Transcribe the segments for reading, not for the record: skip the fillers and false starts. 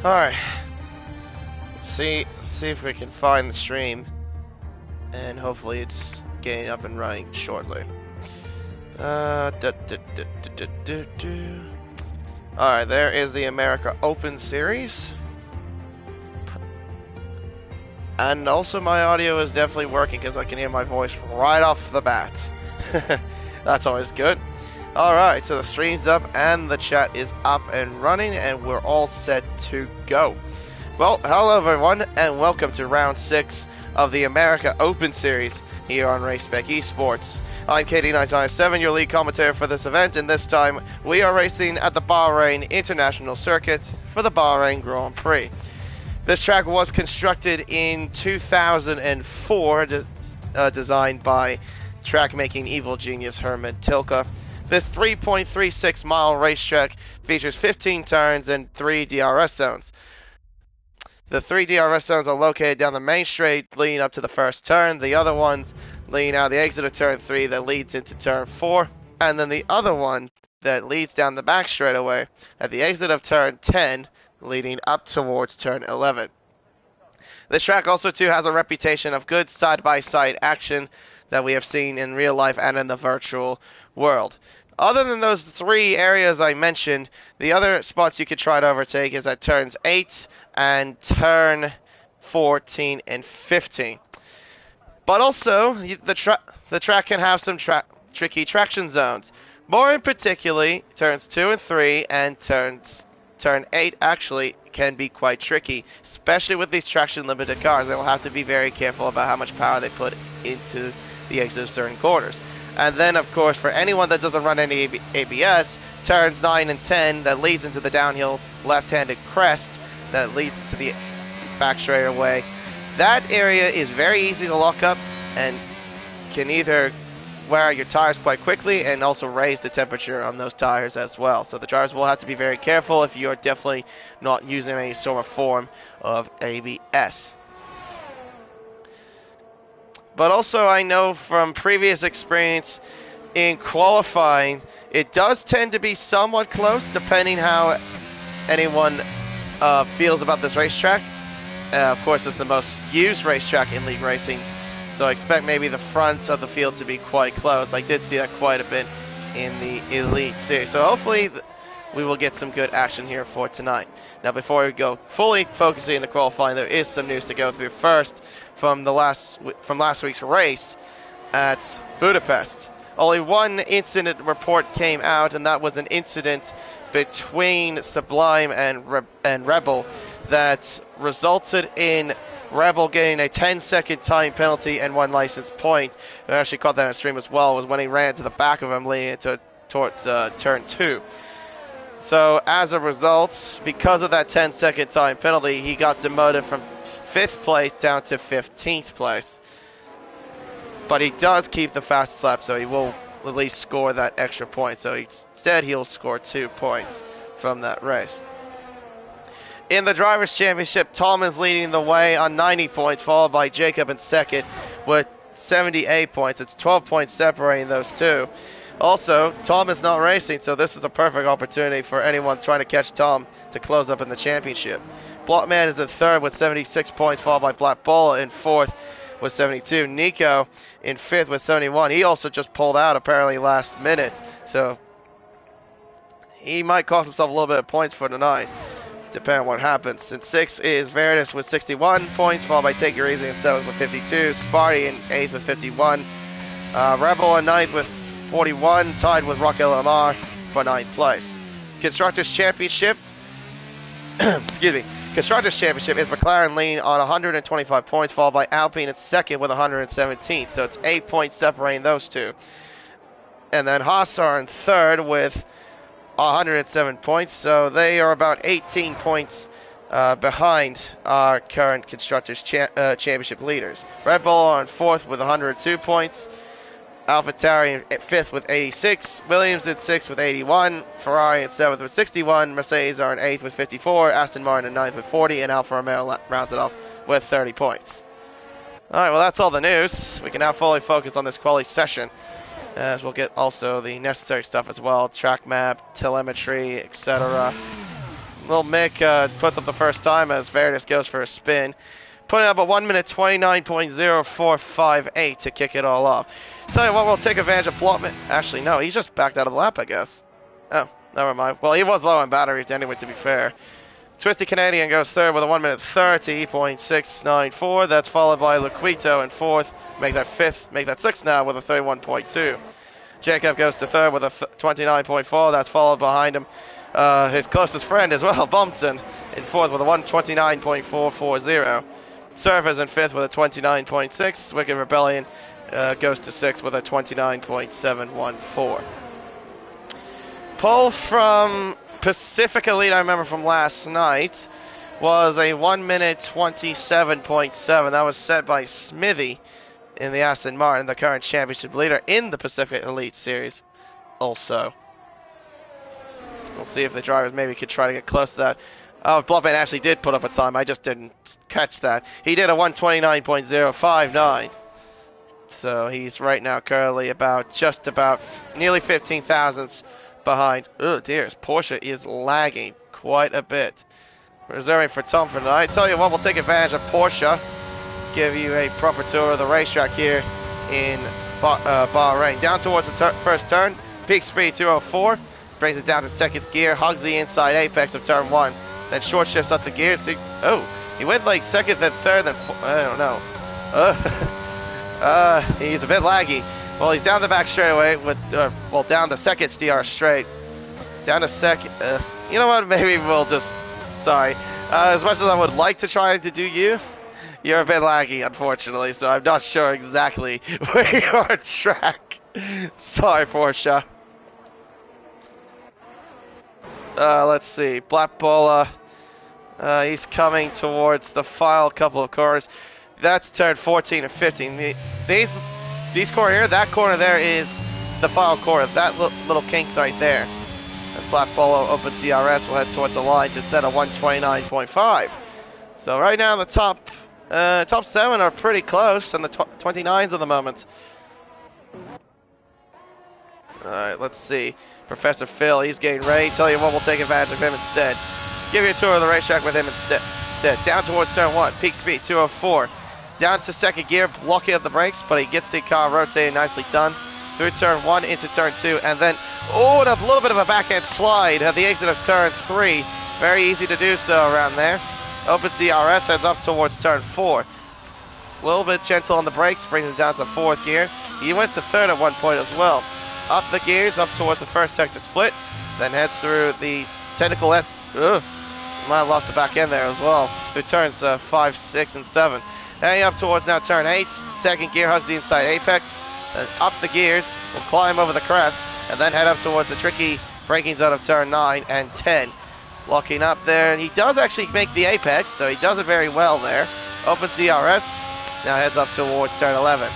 Alright. See if we can find the stream. And hopefully it's getting up and running shortly. Alright, there is the America Open Series. And also my audio is definitely working because I can hear my voice right off the bat. That's always good. Alright, so the stream's up and the chat is up and running and we're all set to go. Well, hello everyone and welcome to round 6 of the America Open Series here on Race Spec Esports. I'm KD997, your lead commentator for this event, and this time we are racing at the Bahrain International Circuit for the Bahrain Grand Prix. This track was constructed in 2004, designed by track-making evil genius Herman Tilke. This 3.36 mile racetrack features 15 turns and 3 DRS zones. The 3 DRS zones are located down the main straight leading up to the first turn, the other ones leading out the exit of turn 3 that leads into turn 4, and then the other one that leads down the back straightaway at the exit of turn 10 leading up towards turn 11. This track also too has a reputation of good side-by-side action that we have seen in real life and in the virtual world. Other than those 3 areas I mentioned, the other spots you could try to overtake is at turns 8 and turn 14 and 15. But also, the track can have some tricky traction zones. More in particularly, turns 2 and 3 and turn 8 actually can be quite tricky, especially with these traction limited cars. They'll have to be very careful about how much power they put into the exit of certain corners. And then, of course, for anyone that doesn't run any ABS, turns 9 and 10 that leads into the downhill left-handed crest that leads to the back straightaway. That area is very easy to lock up and can either wear out your tires quite quickly and also raise the temperature on those tires as well. So the drivers will have to be very careful if you're definitely not using any sort of form of ABS. But also I know from previous experience in qualifying, it does tend to be somewhat close depending how anyone feels about this racetrack. Of course, it's the most used racetrack in league racing, so I expect maybe the front of the field to be quite close. I did see that quite a bit in the Elite Series, so hopefully we will get some good action here for tonight. Now, before we go fully focusing into qualifying, there is some news to go through first from last week's race at Budapest. Only one incident report came out, and that was an incident between Sublime and Rebel that resulted in Rebel getting a 10-second time penalty and 1 license point. I actually caught that on stream as well, was when he ran to the back of him leading towards turn 2. So as a result, because of that 10-second time penalty, he got demoted from 5th place down to 15th place. But he does keep the fastest lap, so he will at least score that extra point. So instead, he'll score 2 points from that race. In the Drivers' Championship, Tom is leading the way on 90 points, followed by Jacob in second with 78 points. It's 12 points separating those two. Also, Tom is not racing, so this is a perfect opportunity for anyone trying to catch Tom to close up in the championship. Blockman is in third with 76 points, followed by Black Bull in fourth with 72. Nico in fifth with 71. He also just pulled out apparently last minute, so he might cost himself a little bit of points for tonight, depending on what happens. In sixth is Veritas with 61 points, followed by Take Your Easy in seventh with 52. Sparty in eighth with 51. Rebel in ninth with 41, tied with Rock LMR for ninth place. Constructors' Championship, excuse me. Constructors' Championship is McLaren leading on 125 points, followed by Alpine at second with 117. So it's 8 points separating those two. And then Haas are in third with 107 points. So they are about 18 points behind our current Constructors' Championship leaders. Red Bull are in fourth with 102 points. AlphaTauri in fifth with 86, Williams in sixth with 81, Ferrari in seventh with 61, Mercedes are in eighth with 54, Aston Martin in ninth with 40, and Alfa Romeo rounds it off with 30 points. Alright, well that's all the news. We can now fully focus on this quali session, as we'll get also the necessary stuff as well, track map, telemetry, etc. Little Mick puts up the first time as Veritas goes for a spin. Putting up a 1 minute 29.0458 to kick it all off. Tell you what, we'll take advantage of Plotman. Actually, no, he's just backed out of the lap, I guess. Oh, never mind. Well, he was low on batteries anyway, to be fair. Twisty Canadian goes third with a 1 minute 30.694. That's followed by Luquito in fourth. Make that fifth. Make that sixth now with a 31.2. Jacob goes to third with a 29.4. That's followed behind him. His closest friend as well, Bumpton, in fourth with a 129.440. Surfers in fifth with a 29.6. Wicked Rebellion goes to sixth with a 29.714. Pole from Pacific Elite, I remember from last night, was a 1 minute 27.7. That was set by Smithy in the Aston Martin, the current championship leader in the Pacific Elite Series also. We'll see if the drivers maybe could try to get close to that. Oh, Bluffman actually did put up a time. I just didn't catch that. He did a 129.059. So he's right now currently just about nearly 15 thousandths behind. Oh dear, his Porsche is lagging quite a bit. Reserving for Tom for tonight. Tell you what, we'll take advantage of Porsche. Give you a proper tour of the racetrack here in Bahrain. Down towards the first turn. Peak speed 204. Brings it down to second gear. Hugs the inside apex of turn 1. Then short shifts up the gears. He went like second, then third, then I don't know. He's a bit laggy. Well, he's down the back straightaway with, down the second DR straight. Down to second. You know what? Maybe we'll just. Sorry. As much as I would like to try to do you're a bit laggy, unfortunately. So I'm not sure exactly where you are on track. Sorry, Porsche. Let's see. Black Bola. He's coming towards the final couple of corners. That's turn 14 and 15. These corner here, that corner there is the final corner. That little kink right there. As Black Bola opens DRS, we'll head towards the line to set a 129.5. So right now the top 7 are pretty close, and the 29s at the moment. Alright, let's see. Professor Phil, he's getting ready. Tell you what, we'll take advantage of him instead. Give you a tour of the racetrack with him instead. Down towards turn 1, peak speed 204. Down to second gear, blocking up the brakes, but he gets the car rotating, nicely done. Through turn 1 into turn 2, and then, and a little bit of a backhand slide at the exit of turn 3. Very easy to do so around there. Opens DRS, heads up towards turn 4. A little bit gentle on the brakes, brings it down to fourth gear. He went to third at one point as well. Up the gears, up towards the first sector split, then heads through the technical might have lost the back end there as well. Through turns 5, 6, and 7. Heading up towards now turn 8, second gear hugs the inside apex, then up the gears, we'll climb over the crest, and then head up towards the tricky braking zone of turn 9 and 10. Locking up there, and he does actually make the apex, so he does it very well there. Opens DRS, now heads up towards turn 11.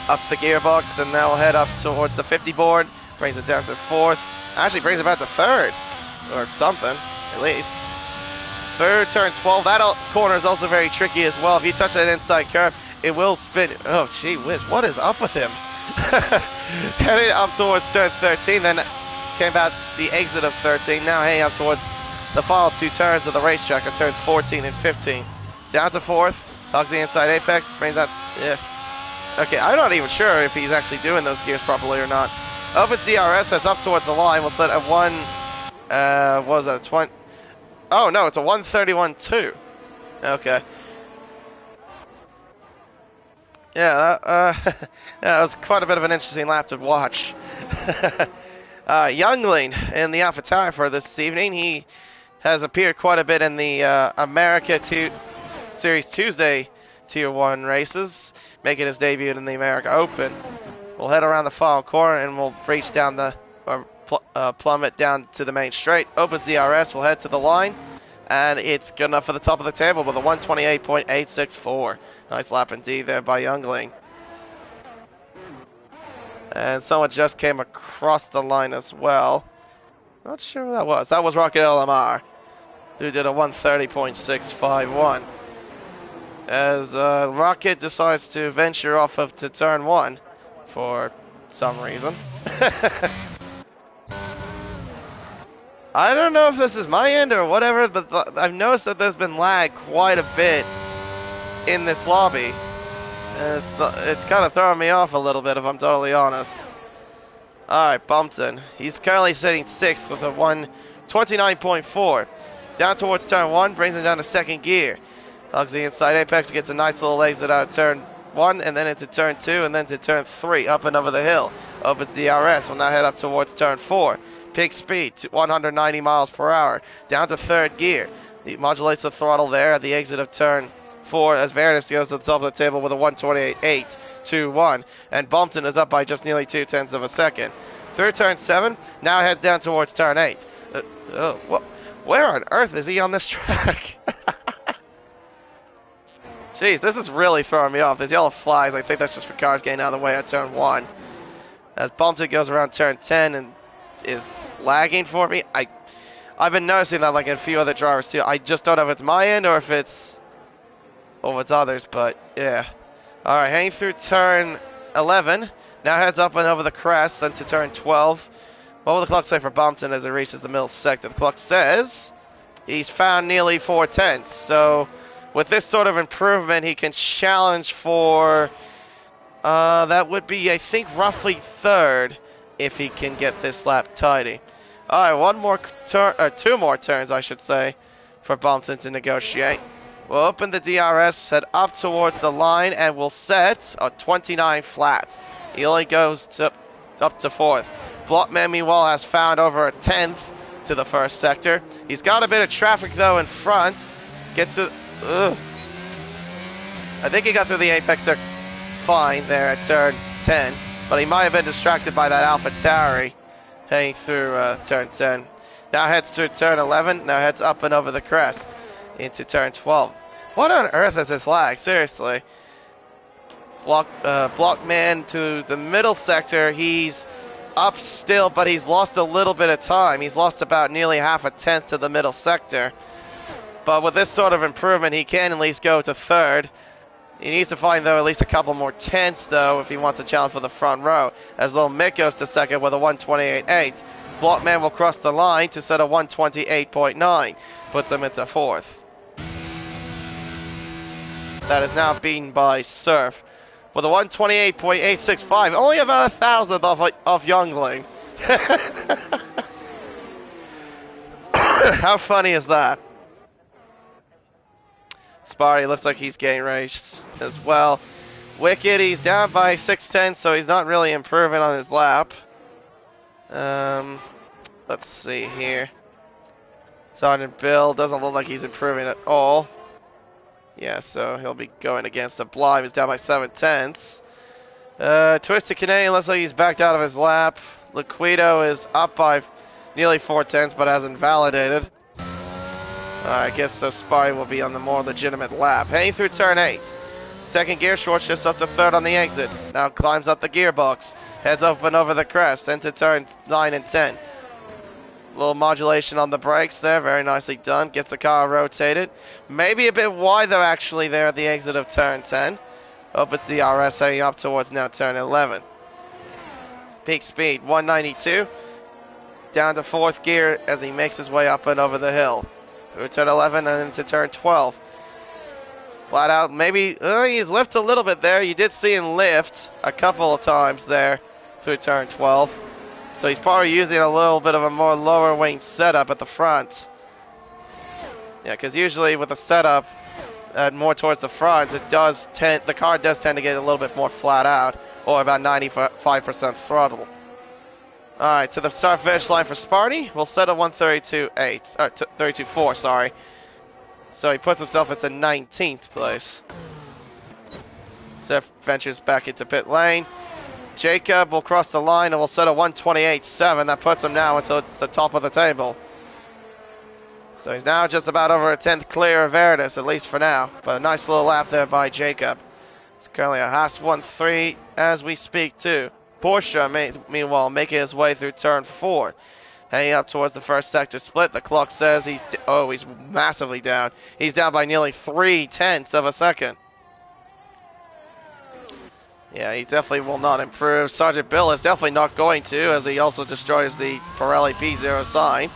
Up the gearbox, and now we'll head up towards the 50 board, brings it down to fourth, actually brings it back to third, or something, at least. Third, turn 12, that corner is also very tricky as well. If you touch that inside curve, it will spin. Oh, gee whiz, what is up with him? Heading up towards turn 13, then came out the exit of 13, now heading up towards the final 2 turns of the racetrack at turns 14 and 15. Down to fourth, hugs the inside apex, brings that, Okay, I'm not even sure if he's actually doing those gears properly or not. Opens DRS, heads up towards the line, we'll set a 20... Oh no, it's a 131.2. Okay. Yeah, that was quite a bit of an interesting lap to watch. Youngling in the AlphaTauri for this evening. He has appeared quite a bit in the America Series Tuesday Tier 1 races, making his debut in the America Open. We'll head around the final corner and we'll reach down the plummet down to the main straight. Opens DRS, we'll head to the line, and it's good enough for the top of the table with a 128.864. Nice lap indeed there by Youngling. And someone just came across the line as well. Not sure who that was. That was Rocket LMR, who did a 130.651. As Rocket decides to venture off to turn 1 for some reason. I don't know if this is my end or whatever, but I've noticed that there's been lag quite a bit in this lobby. And it's kind of throwing me off a little bit, if I'm totally honest. Alright, Bumpton. He's currently sitting 6th with a 129.4. Down towards turn 1, brings him down to 2nd gear. Hugs the inside apex, gets a nice little exit out of turn 1, and then into turn 2, and then to turn 3, up and over the hill. Opens DRS, will now head up towards turn 4. Peak speed, to 190 miles per hour. Down to 3rd gear. He modulates the throttle there at the exit of turn 4 as Veritas goes to the top of the table with a 128.821, and Bumpton is up by just nearly 0.2 of a second. Through turn 7, now heads down towards turn 8. Where on earth is he on this track? Jeez, this is really throwing me off. There's yellow flags. I think that's just for cars getting out of the way at turn 1. As Bumpton goes around turn 10 and is lagging for me. I've been noticing that like in a few other drivers too. I just don't know if it's my end or if it's others, but yeah. Alright, heading through turn 11. Now heads up and over the crest, then to turn 12. What will the clock say for Bumpton as it reaches the middle sector? The clock says he's found nearly 4/10. So with this sort of improvement, he can challenge for, that would be, I think, roughly 3rd if he can get this lap tidy. Alright, one more turn, or 2 more turns, I should say, for Bumpton to negotiate. We'll open the DRS, head up towards the line, and we'll set a 29 flat. He only goes up to 4th. Blockman, meanwhile, has found over a 10th to the 1st sector. He's got a bit of traffic, though, in front. Gets to... I think he got through the apex there fine there at turn 10, but he might have been distracted by that AlphaTauri heading through turn 10. Now heads through turn 11, now heads up and over the crest into turn 12. What on earth is this lag? Seriously. Blockman to the middle sector, he's up still, but he's lost a little bit of time. He's lost about nearly half a tenth to the middle sector. But with this sort of improvement, he can at least go to 3rd. He needs to find, though, at least a couple more tenths, though, if he wants to challenge for the front row. As Little Mick goes to 2nd with a 128.8. Blockman will cross the line to set a 128.9. Puts him into 4th. That is now beaten by Surf with a 128.865. Only about 1,000th off Youngling. How funny is that? Sparty looks like he's getting raced as well. Wicked, he's down by 6/10, so he's not really improving on his lap. Let's see here. Sergeant Bill doesn't look like he's improving at all. Yeah, so he'll be going against the Blind. He's down by 7/10. Twisted Canadian looks like he's backed out of his lap. Liquido is up by nearly 4/10, but hasn't validated. I guess so. Sparty will be on the more legitimate lap. Heading through turn 8. 2nd gear, short shifts up to 3rd on the exit. Now climbs up the gearbox. Heads up and over the crest. Into turn 9 and 10. Little modulation on the brakes there. Very nicely done. Gets the car rotated. Maybe a bit wide, though, actually, there at the exit of turn 10. Opens DRS heading up towards now turn 11. Peak speed, 192. Down to 4th gear as he makes his way up and over the hill. Through turn 11 and into turn 12. Flat out, maybe he's lifted a little bit there. You did see him lift a couple of times there through turn 12. So he's probably using a little bit of a more lower wing setup at the front. Yeah, because usually with a setup more towards the front, the car does tend to get a little bit more flat out, or about 95% throttle. Alright, to the start finish line for Sparty. We'll set a 132.8, or 32.4, sorry. So he puts himself into 19th place. Seth ventures back into pit lane. Jacob will cross the line and will set a 128.7. That puts him now until it's the top of the table. So he's now just about over a 10th clear of Veritas, at least for now. But a nice little lap there by Jacob. It's currently a Haas 1-3 as we speak too. Porsche, meanwhile, making his way through turn 4. Heading up towards the 1st sector split. The clock says he's massively down. He's down by nearly 0.3 of a second. Yeah, he definitely will not improve. Sergeant Bill is definitely not going to, as he also destroys the Pirelli P0 sign.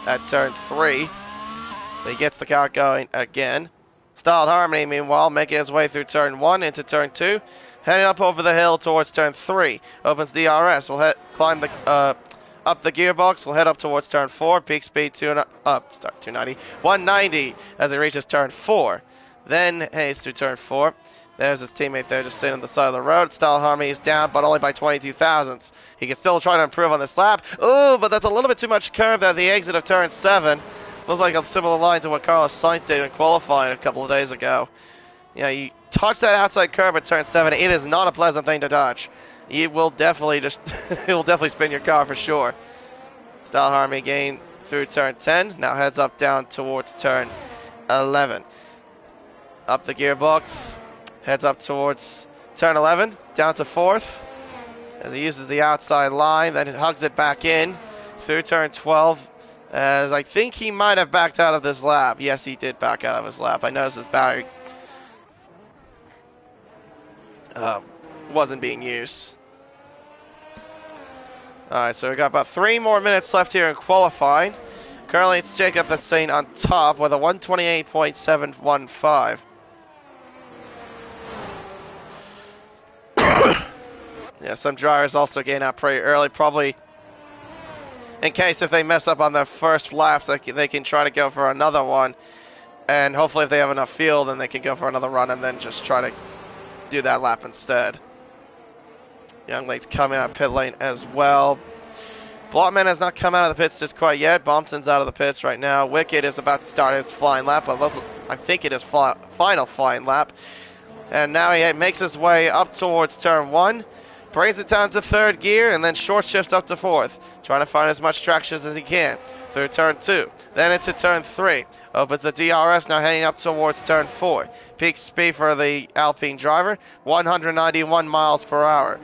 at turn 3. So he gets the car going again. Styled Harmony, meanwhile, making his way through turn 1 into turn 2. Heading up over the hill towards turn 3. Opens DRS. We'll climb the up the gearbox. We'll head up towards turn 4. Peak speed 290. 190 as he reaches turn 4. Then heads through turn 4. There's his teammate there just sitting on the side of the road. Style Harmony is down, but only by 22 thousandths. He can still try to improve on this lap. Oh, but that's a little bit too much curve at the exit of turn 7. Looks like a similar line to what Carlos Sainz did in qualifying a couple of days ago. You touch that outside curve at turn 7. It is not a pleasant thing to touch. It will definitely it will definitely spin your car for sure. Style Harmony gain through turn 10. Now heads up down towards turn 11. Up the gearbox. Heads up towards turn 11, down to 4th, as he uses the outside line, then hugs it back in through turn 12, as I think he might have backed out of this lap. Yes, he did back out of his lap. I noticed his battery wasn't being used. Alright, so we got about 3 more minutes left here in qualifying. Currently it's Jacob that's sitting on top with a 128.715. Yeah, some drivers also getting out pretty early, probably in case if they mess up on their first laps, they can try to go for another one, and hopefully if they have enough fuel, then they can go for another run and then just try to do that lap instead. Young Lane's coming out pit lane as well. Blockman has not come out of the pits just quite yet. Bompson's out of the pits right now. Wicked is about to start his flying lap, but I think it is final flying lap. And now he makes his way up towards turn 1. Brings it down to 3rd gear and then short shifts up to 4th. Trying to find as much traction as he can. Through turn 2. Then into turn 3. Opens the DRS, now heading up towards turn 4. Peak speed for the Alpine driver, 191 miles per hour.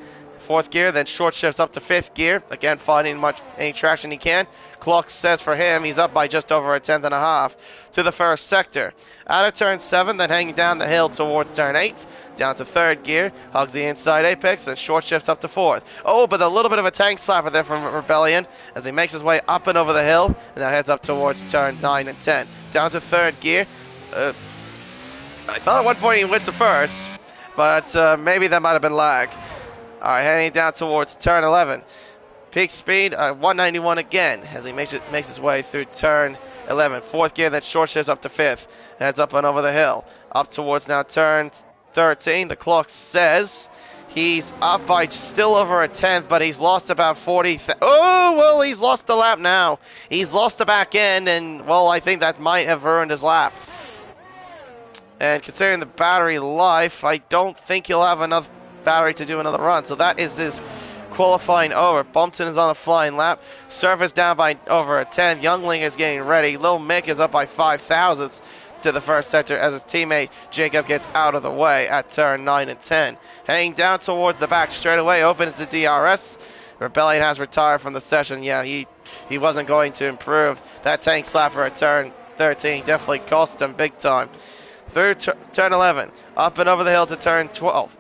4th gear, then short shifts up to 5th gear. Again, finding any traction he can. Clock says for him, he's up by just over a 10th and a half to the 1st sector. Out of turn 7, then hanging down the hill towards turn 8. Down to 3rd gear, hugs the inside apex, then short shifts up to 4th. Oh, but a little bit of a tank slapper there from Rebellion as he makes his way up and over the hill, and now heads up towards turn 9 and 10. Down to 3rd gear. I thought at one point he went to 1st, but maybe that might have been lag. Alright, heading down towards turn 11. Peak speed, 191 again, as he makes his way through turn 11. 4th gear, then short shifts up to 5th. Heads up and over the hill. Up towards now turn 13. The clock says he's up by still over a 10th, but he's lost about 40. Oh, well, he's lost the lap now. He's lost the back end, and, well, I think that might have ruined his lap. And considering the battery life, I don't think he'll have enough battery to do another run. So that is his qualifying over. Bumpton is on a flying lap. Surface down by over a 10th. Youngling is getting ready. Lil Mick is up by 5 thousandths to the 1st sector as his teammate Jacob gets out of the way at turn 9 and 10. Heading down towards the back straightaway, opens the DRS. Rebellion has retired from the session. Yeah, he wasn't going to improve. That tank slapper at turn 13 definitely cost him big time. Through turn 11, up and over the hill to turn 12.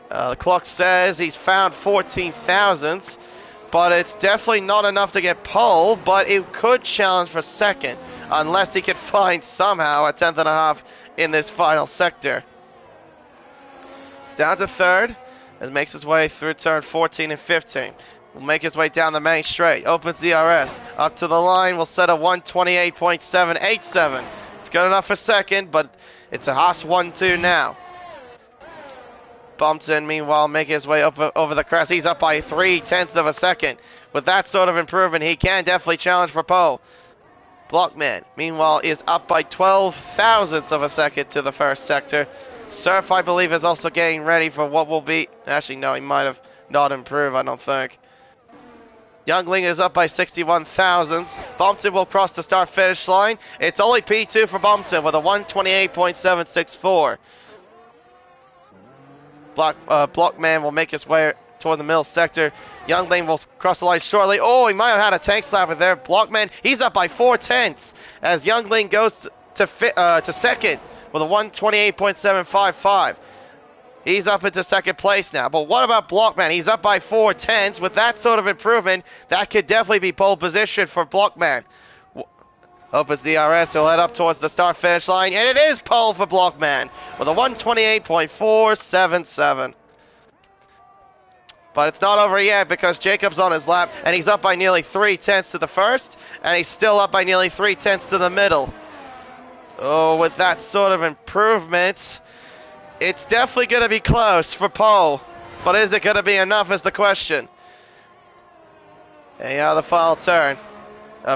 The clock says he's found 14 thousandths, but it's definitely not enough to get pole, but it could challenge for 2nd. Unless he can find somehow a 10th and a half in this final sector. Down to 3rd, as makes his way through turn 14 and 15. Will make his way down the main straight. Opens DRS. Up to the line, will set a 128.787. It's good enough for 2nd, but it's a Haas 1-2 now. Bumps in, meanwhile, making his way up over the crest. He's up by 0.3 of a second. With that sort of improvement, he can definitely challenge for pole. Blockman, meanwhile, is up by 12 thousandths of a second to the 1st sector. Surf, I believe, is also getting ready for what will be... Actually, no, he might have not improved, I don't think. Youngling is up by 61 thousandths. Bumpton will cross the start-finish line. It's only P2 for Bumpton with a 128.764. Blockman will make his way toward the middle sector. Youngling will cross the line shortly. Oh, he might have had a tank slapper there. Blockman, he's up by 0.4 as Youngling goes to 2nd with a 128.755. He's up into 2nd place now. But what about Blockman? He's up by 0.4. With that sort of improvement, that could definitely be pole position for Blockman. Opens DRS, he'll head up towards the start-finish line, and it is pole for Blockman with a 128.477. But it's not over yet because Jacob's on his lap, and he's up by nearly 3/10 to the first, and he's still up by nearly 3/10 to the middle. Oh, with that sort of improvement, it's definitely going to be close for pole. But is it going to be enough is the question. And the final turn.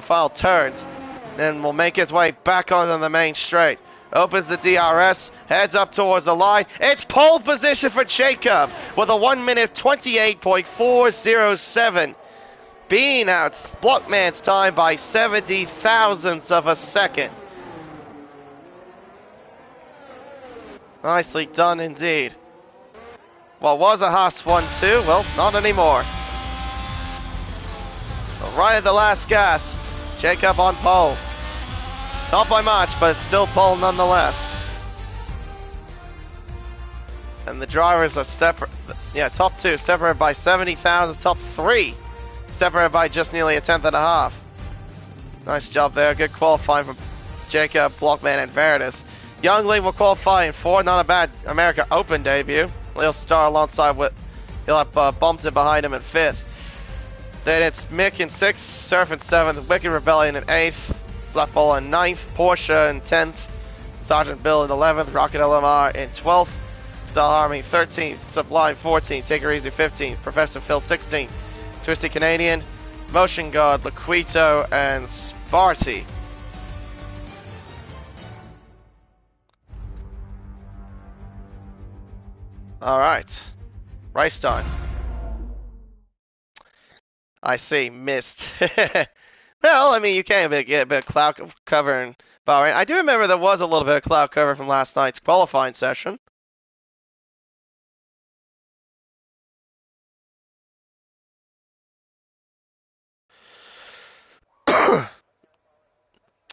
Final turns. Then will make its way back onto the main straight. Opens the DRS, heads up towards the line. It's pole position for Jacob with a 1 minute 28.407. Beating out Blockman's time by 70 thousandths of a second. Nicely done indeed. Well, was a Haas 1-2? Well, not anymore. So right at the last gasp, Jacob on pole. Not by much, but it's still pole nonetheless. And the drivers are separate. Yeah, top two separated by 70,000. Top three separated by just nearly a tenth and a half. Nice job there. Good qualifying from Jacob, Blockman, and Veritas. Youngling will qualify in 4. Not a bad America Open debut. He'll start alongside with. He'll have Bumpton behind him in 5th. Then it's Mick in 6th, Surf in 7th, Wicked Rebellion in 8th, Black Ball in 9th, Porsche in 10th, Sergeant Bill in 11th, Rocket LMR in 12th, Style Army 13th, Sublime 14th, Take It Easy 15th, Professor Phil 16th, Twisted Canadian, Motion God, Laquito, and Sparty. Alright, race time. I see, missed. Well, I mean, you can get a bit of cloud cover in Bahrain. I do remember there was a little bit of cloud cover from last night's qualifying session.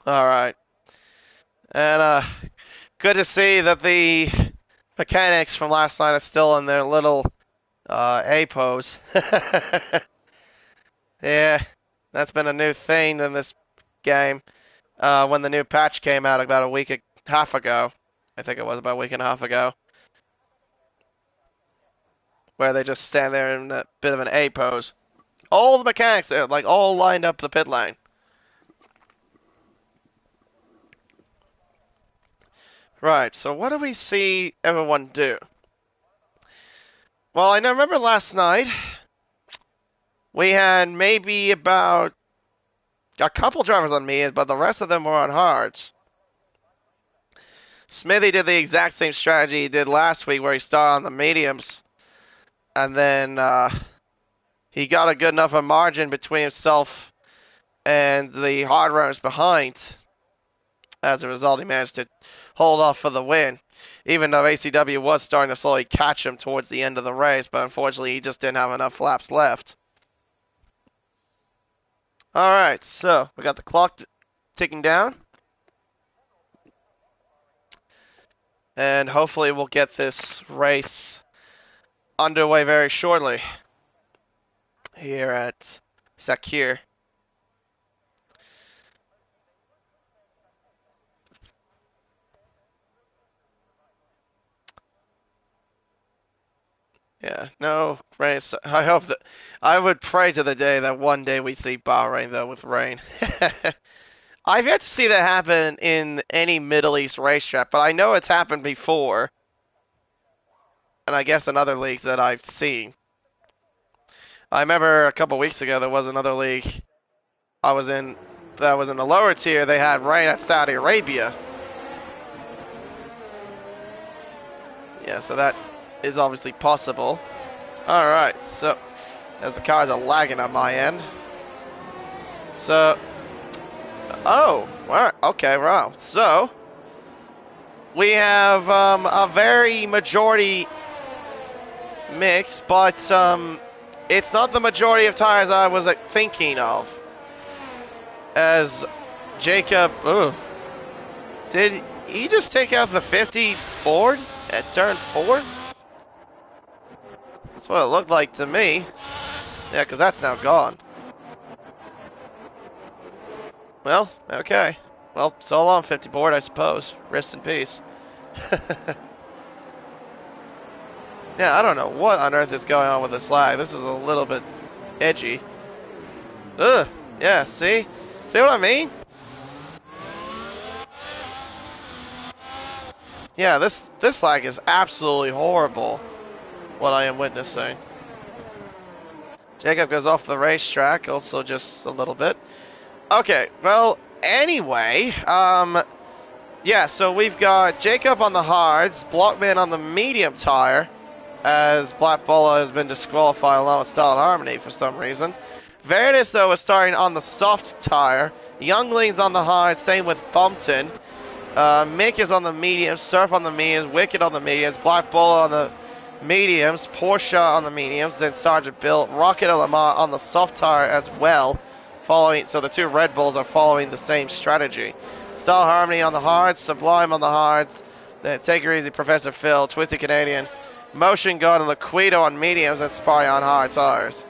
Alright. And, good to see that the mechanics from last night are still in their little, A pose. Yeah, that's been a new thing in this game. When the new patch came out about a week and a half ago. I think it was about a week and a half ago. Where they just stand there in a bit of an A pose. All the mechanics are like all lined up the pit lane. Right, so what do we see everyone do? Well, I remember last night we had maybe about a couple drivers on mediums, but the rest of them were on hards. Smithy did the exact same strategy he did last week where he started on the mediums. And then he got a good enough a margin between himself and the hard runners behind. As a result, he managed to hold off for the win. Even though ACW was starting to slowly catch him towards the end of the race, but unfortunately he just didn't have enough laps left. Alright, so we got the clock ticking down. And hopefully we'll get this race underway very shortly here at Sakir. Yeah, no race. I hope that I would pray to the day that one day we see Bahrain though with rain. I've yet to see that happen in any Middle East racetrack, but I know it's happened before. And I guess in other leagues that I've seen. I remember a couple weeks ago there was another league I was in that was in the lower tier. They had rain at Saudi Arabia. Yeah, so that is obviously possible. Alright, so as the cars are lagging on my end. So oh, alright, okay, wow. So we have a very majority mix, but it's not the majority of tires I was thinking of. As Jacob, did he just take out the 50 Ford at turn 4? That's what it looked like to me. Yeah, because that's now gone. Well, okay. Well, so long, 50 board, I suppose. Rest in peace. Yeah, I don't know what on earth is going on with this lag. This is a little bit edgy. Ugh. Yeah, see? See what I mean? Yeah, this lag is absolutely horrible. What I am witnessing. Jacob goes off the racetrack, also just a little bit. Okay, well, anyway, yeah, so we've got Jacob on the hards, Blockman on the medium tire, as Black Bola has been disqualified along with Style and Harmony for some reason. Veritas, though, is starting on the soft tire. Youngling's on the hard, same with Bumpton. Mick is on the mediums, Surf on the mediums, Wicked on the mediums, Black Bola on the mediums, Porsche on the mediums, then Sergeant Bill, Rocket and Lamar on the soft tire as well. So the two Red Bulls are following the same strategy. Style Harmony on the hards, Sublime on the hards, then Take It Easy, Professor Phil, Twisted Canadian, Motion God and Liquido on mediums, and Spy on hard tires.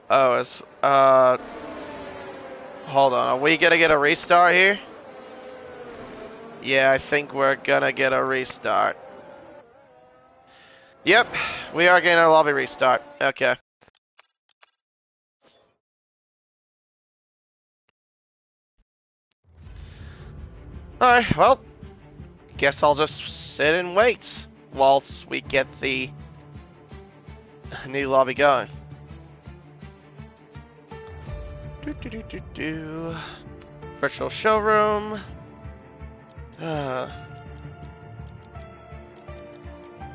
Oh, it's, hold on, are we gonna get a restart here? Yeah, I think we're gonna get a restart. Yep, we are getting a lobby restart. Okay. Alright, well, guess I'll just sit and wait whilst we get the new lobby going. Virtual showroom.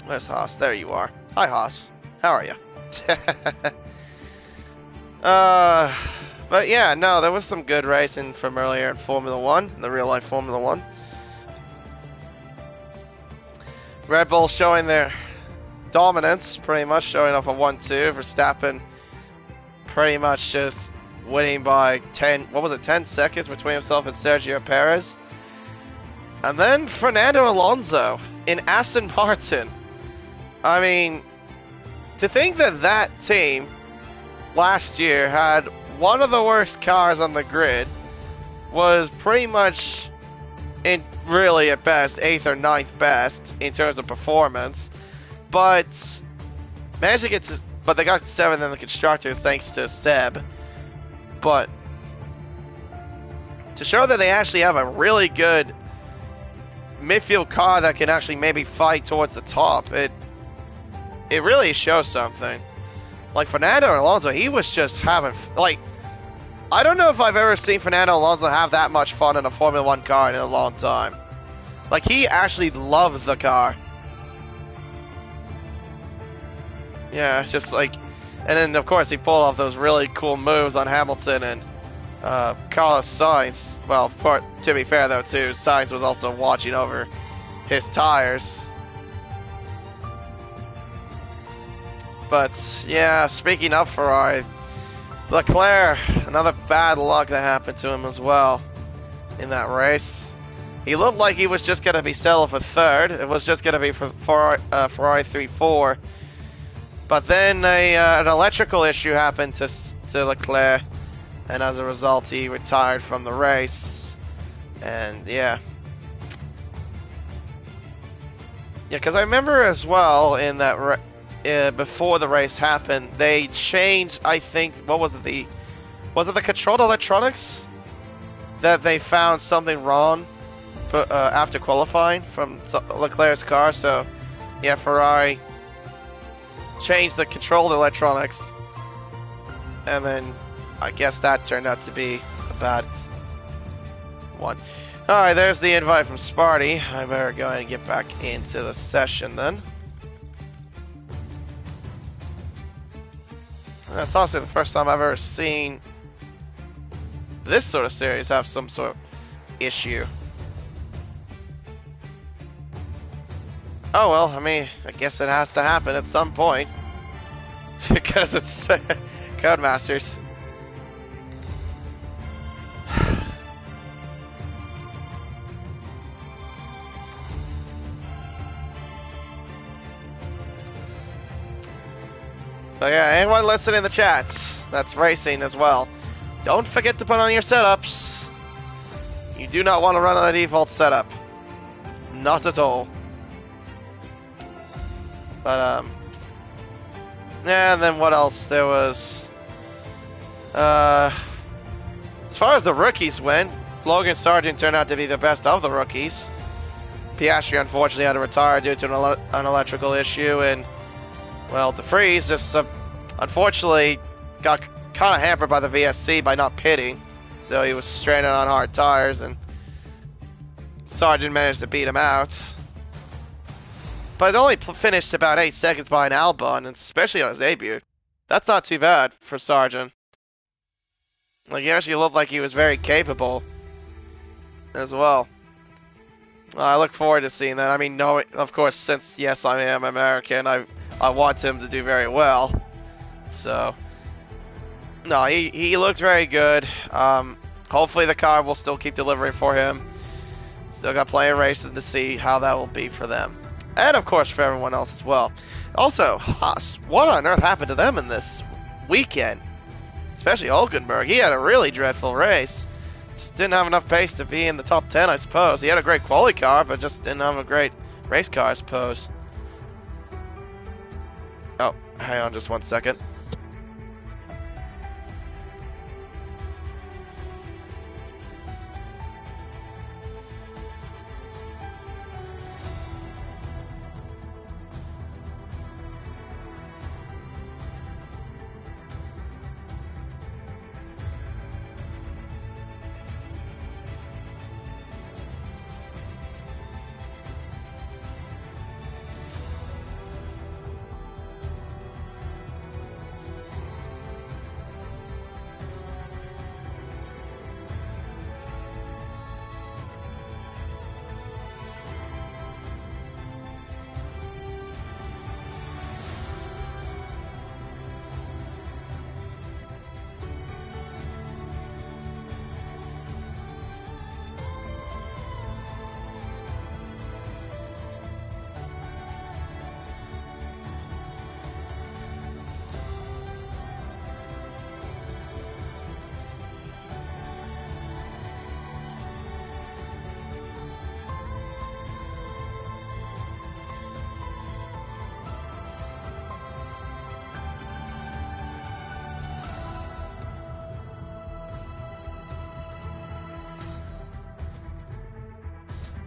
Where's Haas? There you are. Hi, Haas. How are you? But yeah, no, there was some good racing from earlier in Formula 1, in the real-life Formula 1. Red Bull showing their dominance, pretty much showing off a 1-2. Verstappen pretty much just winning by 10 seconds between himself and Sergio Perez. And then Fernando Alonso in Aston Martin. I mean, to think that that team last year had one of the worst cars on the grid, was pretty much, really at best, 8th or 9th best in terms of performance, but managed to get to, but they got 7th in the constructors thanks to Seb. But to show that they actually have a really good midfield car that can actually maybe fight towards the top, it really shows something. Like Fernando Alonso, he was just having, like, I don't know if I've ever seen Fernando Alonso have that much fun in a Formula 1 car in a long time. Like, he actually loved the car. Yeah, it's just like, and then of course he pulled off those really cool moves on Hamilton and Carlos Sainz. Well, to be fair though too, Sainz was also watching over his tires. But yeah, speaking of Ferrari, Leclerc, another bad luck that happened to him as well in that race. He looked like he was just going to be settled for third. It was just going to be for Ferrari 3-4. But then an electrical issue happened to Leclerc, and as a result he retired from the race. And yeah. Yeah, because I remember as well in that before the race happened, they changed, I think, was it the controlled electronics that they found something wrong after qualifying from Leclerc's car? So yeah, Ferrari changed the controlled electronics, and then I guess that turned out to be a bad one. Alright, there's the invite from Sparty. I better go ahead and get back into the session then. That's honestly the first time I've ever seen this sort of series have some sort of issue. Oh well, I mean, I guess it has to happen at some point. Because it's Codemasters. So yeah, anyone listening in the chat that's racing as well, don't forget to put on your setups. You do not want to run on a default setup. Not at all. But, yeah, and then what else? There was... as far as the rookies went, Logan Sargent turned out to be the best of the rookies. Piastri unfortunately had to retire due to an electrical issue, and, well, DeVries just unfortunately got kind of hampered by the VSC by not pitting, so he was stranded on hard tires, and Sargent managed to beat him out. But only finished about 8 seconds behind Albon, and especially on his debut. That's not too bad for Sargent. Like, he actually looked like he was very capable as well. I look forward to seeing that. I mean, no, of course, since, yes, I am American, I want him to do very well. So, no, he looks very good. Hopefully the car will still keep delivering for him. Still got plenty of races to see how that will be for them. And, of course, for everyone else as well. Also, Haas, what on earth happened to them in this weekend? Especially Hulkenberg. He had a really dreadful race. Just didn't have enough pace to be in the top 10, I suppose. He had a great quality car, but just didn't have a great race car, I suppose. Oh, hang on just 1 second.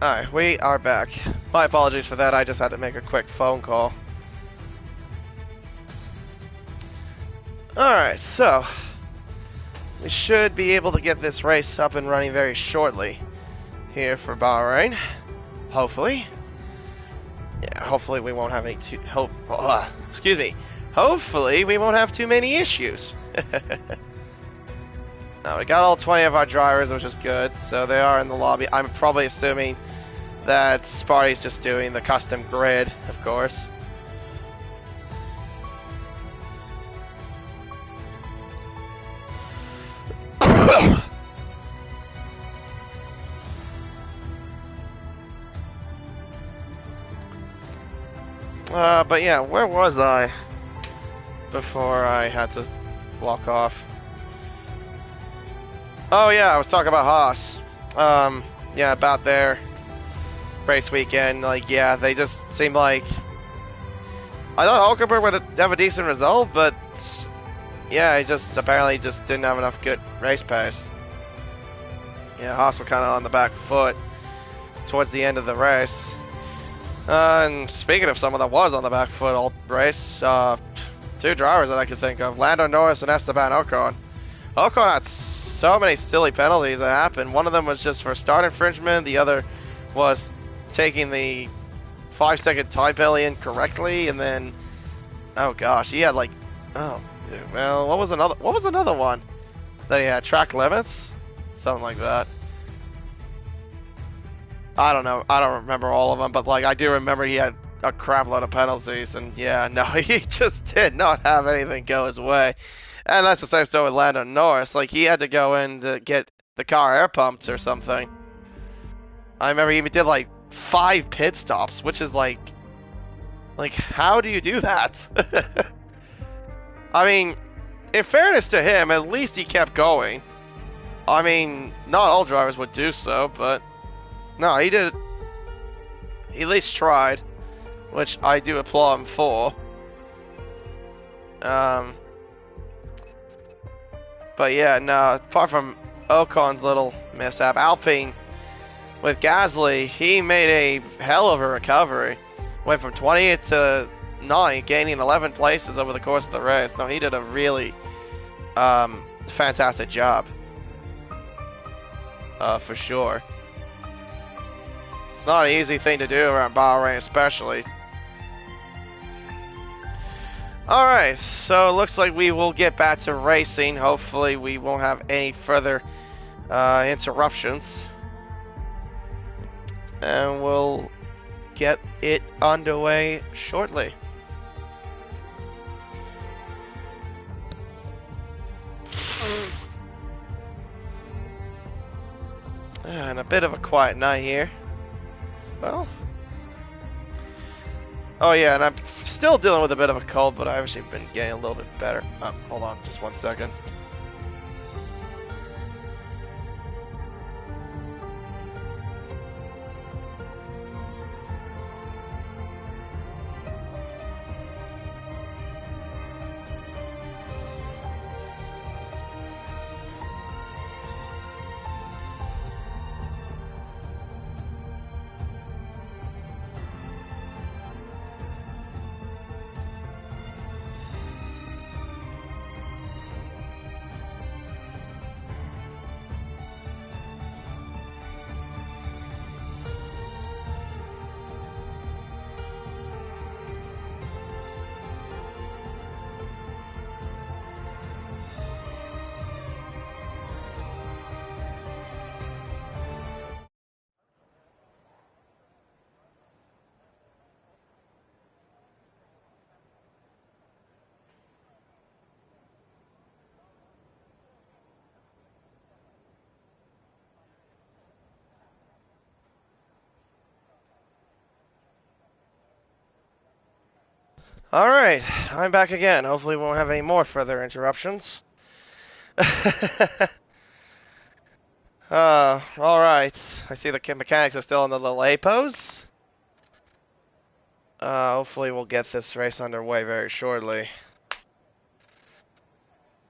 Alright, we are back. My apologies for that, I just had to make a quick phone call. Alright, so we should be able to get this race up and running very shortly here for Bahrain. Hopefully. Yeah, hopefully we won't have any excuse me. Hopefully we won't have too many issues. Now, we got all 20 of our drivers, which is good, so they are in the lobby. I'm probably assuming that Sparty's just doing the custom grid, of course. But yeah, where was I before I had to walk off? Oh yeah, I was talking about Haas. Yeah, about their race weekend. Like, yeah, they just seemed like... I thought Hulkenberg would have a decent result, but... yeah, he just apparently just didn't have enough good race pace. Yeah, Haas were kind of on the back foot towards the end of the race. And speaking of someone that was on the back foot all race, two drivers that I could think of, Lando Norris and Esteban Ocon. Ocon had so many silly penalties that happened. One of them was just for start infringement. The other was taking the 5-second time penalty incorrectly, and then, oh gosh, he had like, oh, well, what was another one that he had? Track limits, something like that. I don't know. I don't remember all of them, but like I do remember he had a crap load of penalties, and yeah, no, he just did not have anything go his way. And that's the same story with Lando Norris. Like, he had to go in to get the car air pumped or something. I remember he even did like 5 pit stops, which is like how do you do that? I mean, in fairness to him, at least he kept going. I mean, not all drivers would do so, but no, he did. He at least tried, which I do applaud him for. But yeah, no, apart from Ocon's little mishap, Alpine with Gasly, he made a hell of a recovery. Went from 20th to 9th, gaining 11 places over the course of the race. No, he did a really fantastic job. For sure. It's not an easy thing to do around Bahrain, especially. Alright, so it looks like we will get back to racing. Hopefully we won't have any further interruptions. And we'll get it underway shortly. And a bit of a quiet night here. Well. Oh yeah, and I'm still dealing with a bit of a cold, but I've actually been getting a little bit better. Oh, hold on, just 1 second. Alright, I'm back again. Hopefully we won't have any more further interruptions. Alright. I see the mechanics are still in the little A pose. Hopefully we'll get this race underway very shortly.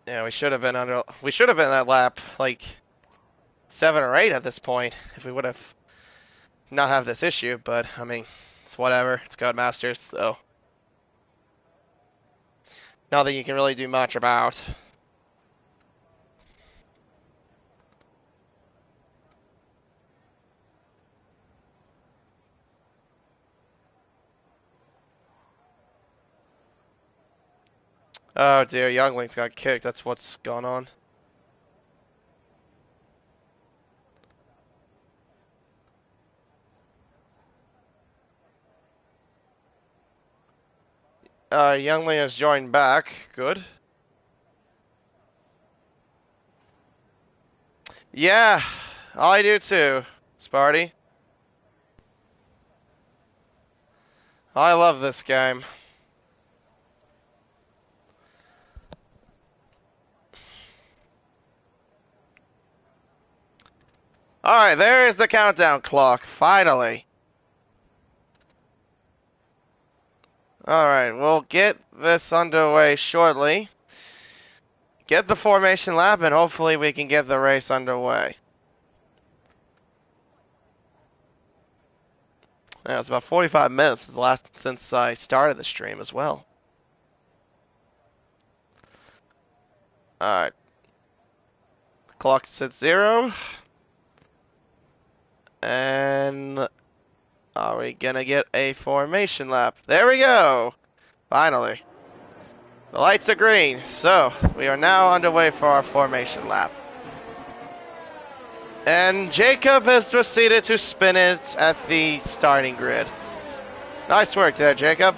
Yeah, we should have been at lap, like, 7 or 8 at this point, if we would have not have this issue, but, I mean, it's whatever. It's Codemasters, so nothing you can really do much about. Oh dear, Youngling's got kicked. That's what's gone on. Youngling has joined back. Good. Yeah, I do too, Sparty. I love this game. Alright, there is the countdown clock, finally. Alright, we'll get this underway shortly. Get the formation lap, and hopefully we can get the race underway. Yeah, it's about 45 minutes since I started the stream as well. Alright. Clock's at 0. And are we gonna get a formation lap? There we go! Finally. The lights are green, so we are now underway for our formation lap. And Jacob has proceeded to spin it at the starting grid. Nice work there, Jacob.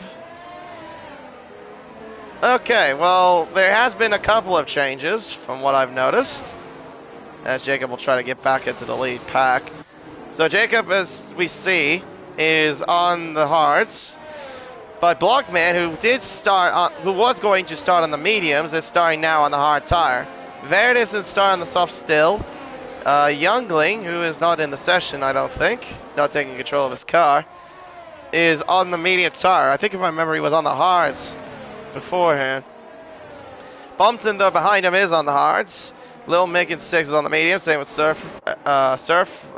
Okay, well, there has been a couple of changes from what I've noticed, as Jacob will try to get back into the lead pack. So Jacob, as we see, is on the hards, but Blockman, who was going to start on the mediums, is starting now on the hard tire. Verdis is starting on the soft still, Youngling, who is not in the session, I don't think, not taking control of his car, is on the medium tire. I think if I remember, he was on the hards beforehand. Bumpton, though, behind him is on the hards. Lil Mick and Six is on the medium. Same with Surf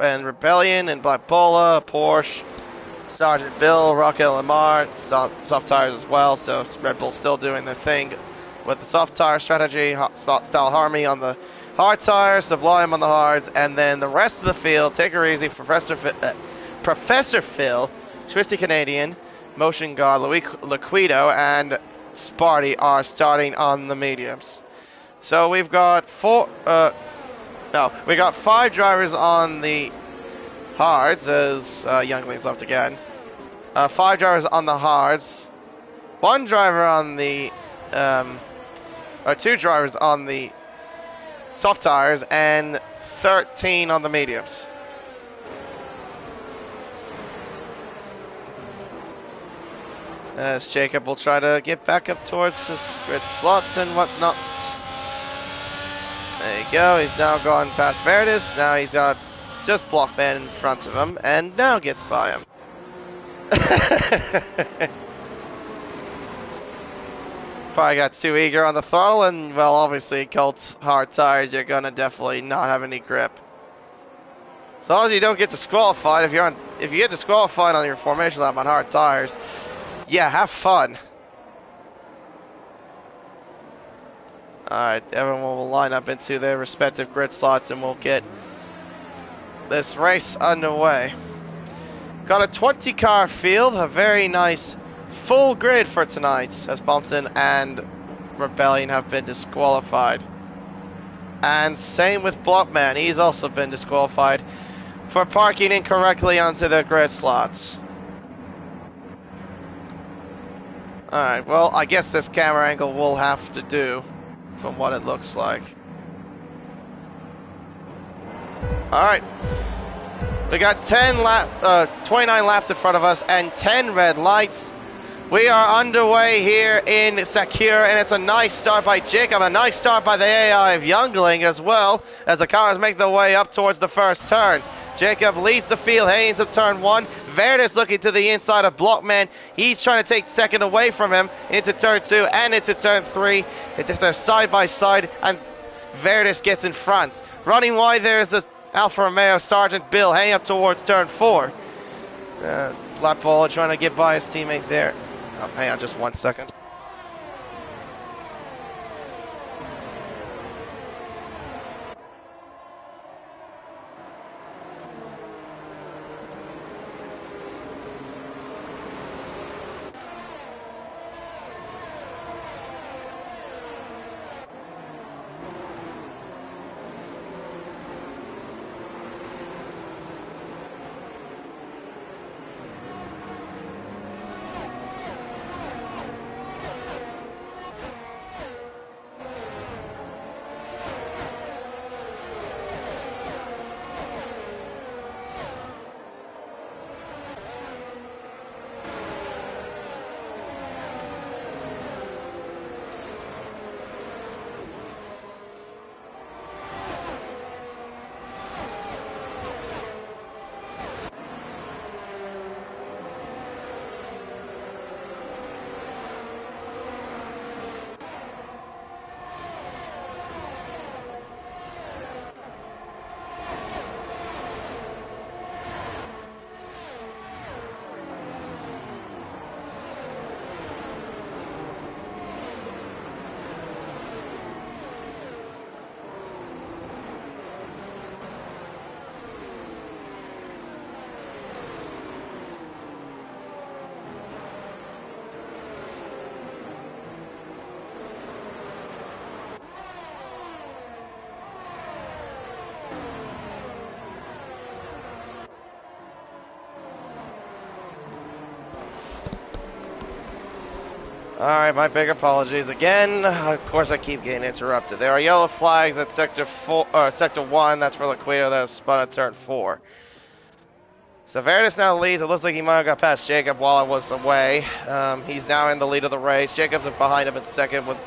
and Rebellion and Black Bola, Porsche, Sergeant Bill, Rocket Lamar, soft tires as well. So Red Bull still doing their thing with the soft tire strategy. Style Harmony on the hard tires, Sublime on the hards, and then the rest of the field. Take her easy, Professor Phil, Twisty Canadian, Motion God, Liquido, and Sparty are starting on the mediums. So we've got we got 5 drivers on the hards, as Younglings left again. 5 drivers on the hards, 1 driver on the, 2 drivers on the soft tires, and 13 on the mediums. As Jacob will try to get back up towards the grid slots and whatnot. There you go, he's now gone past Veritas. Now he's got just Blockman in front of him, and now gets by him. Probably got too eager on the throttle, and well, obviously, Colt's hard tires, you're gonna definitely not have any grip. As long as you don't get disqualified, if you get disqualified on your formation lap on hard tires, yeah, have fun. Alright, everyone will line up into their respective grid slots and we'll get this race underway. Got a 20 car field, a very nice full grid for tonight, as Bumpton and Rebellion have been disqualified. And same with Blockman, he's also been disqualified for parking incorrectly onto the grid slots. Alright, well, I guess this camera angle will have to do, from what it looks like. Alright. We got 29 laps in front of us and 10 red lights. We are underway here in Sakura, and it's a nice start by Jacob, a nice start by the AI of Youngling as well, as the cars make their way up towards the first turn. Jacob leads the field heading into turn 1. Veritas looking to the inside of Blockman. He's trying to take second away from him into turn 2 and into turn 3. They're side by side, and Veritas gets in front. Running wide there is the Alfa Romeo Sergeant Bill heading up towards turn 4. Black Ball trying to get by his teammate there. Oh, hang on just 1 second. Alright, my big apologies again. Of course I keep getting interrupted. There are yellow flags at sector 1, that's for Liquido, that was spun at turn 4. So Veritas now leads. It looks like he might have got past Jacob while I was away. He's now in the lead of the race. Jacob's behind him in second with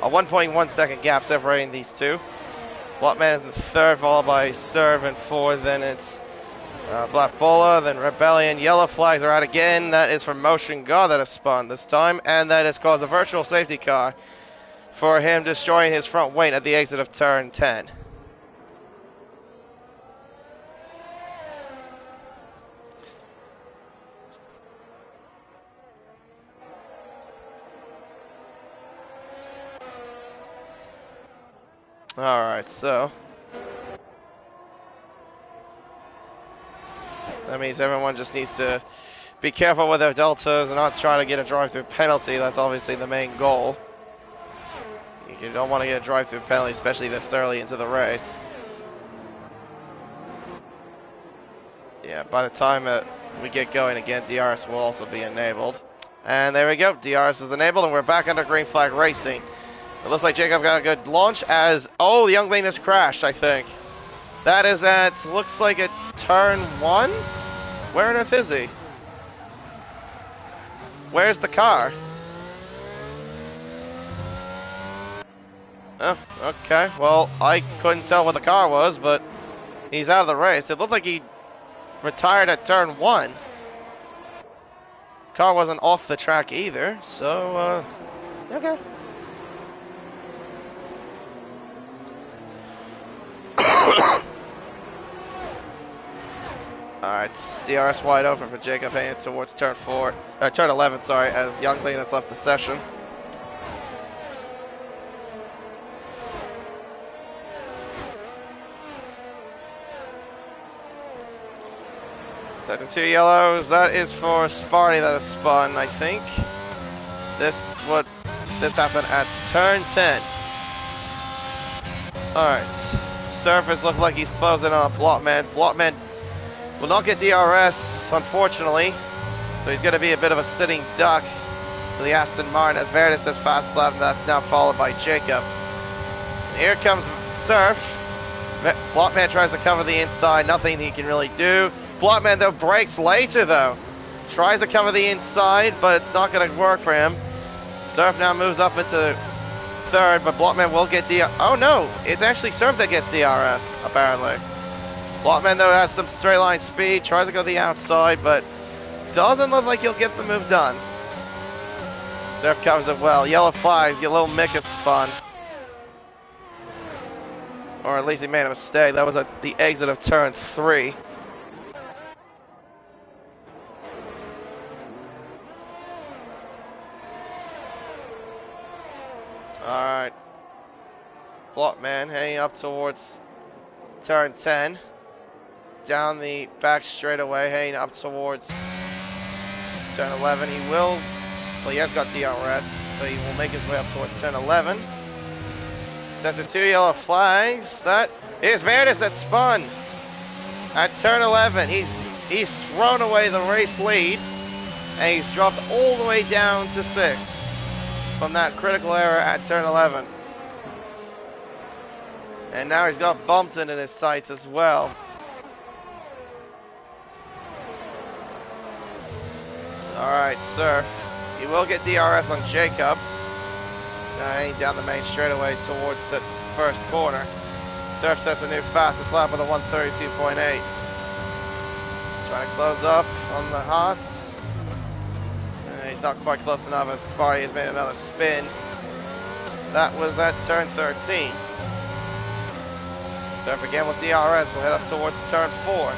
a 1.1 second gap separating these two. Blockman is in third, followed by Serve in fourth. Then it's Black Bola, then Rebellion. Yellow flags are out again. That is for Motion God that has spun this time, and that has caused a virtual safety car for him destroying his front wing at the exit of turn 10. Alright, so that means everyone just needs to be careful with their deltas and not try to get a drive-through penalty. That's obviously the main goal. You don't want to get a drive-through penalty, especially this early into the race. Yeah, by the time that we get going again, DRS will also be enabled. And there we go, DRS is enabled, and we're back under green flag racing. It looks like Jacob got a good launch as, oh, the young lane has crashed, I think. That is at, looks like at turn 1? Where on earth is he? Where's the car? Oh, okay. Well, I couldn't tell what the car was, but he's out of the race. It looked like he retired at turn 1. Car wasn't off the track either, so, okay. Alright, DRS wide open for Jacob heading towards turn 11, sorry, as Young Lean has left the session. Sector 2 yellows, that is for Sparty that has spun, I think. This happened at turn 10. Alright, Surface looks like he's closed in on a Blockman. Blockman will not get DRS, unfortunately, so he's going to be a bit of a sitting duck for the Aston Martin as Verdis has fast lap, and that's now followed by Jacob. And here comes Surf. Blockman tries to cover the inside, nothing he can really do. Blockman though brakes later though. Tries to cover the inside, but it's not going to work for him. Surf now moves up into third, but Blockman will get DRS. Oh no, it's actually Surf that gets DRS, apparently. Blockman though has some straight line speed, tries to go the outside, but doesn't look like he'll get the move done. Surf covers it well. Yellow flags, get a little Mika spun. Or at least he made a mistake. That was at the exit of turn 3. Alright. Blockman heading up towards turn 10. Down the back straightaway, heading up towards turn 11. He will, well, he has got DRS, so he will make his way up towards turn 11. That's the 2 yellow flags. That is Verdis that spun at turn 11. He's thrown away the race lead, and he's dropped all the way down to 6th from that critical error at turn 11. And now he's got Bumpton in his sights as well. Alright, Surf. He will get DRS on Jacob. Down the main straightaway towards the first corner. Surf sets a new fastest lap with a 132.8. Trying to close up on the Haas. He's not quite close enough as Sparty has made another spin. That was at turn 13. Surf again with DRS. We'll head up towards turn 4.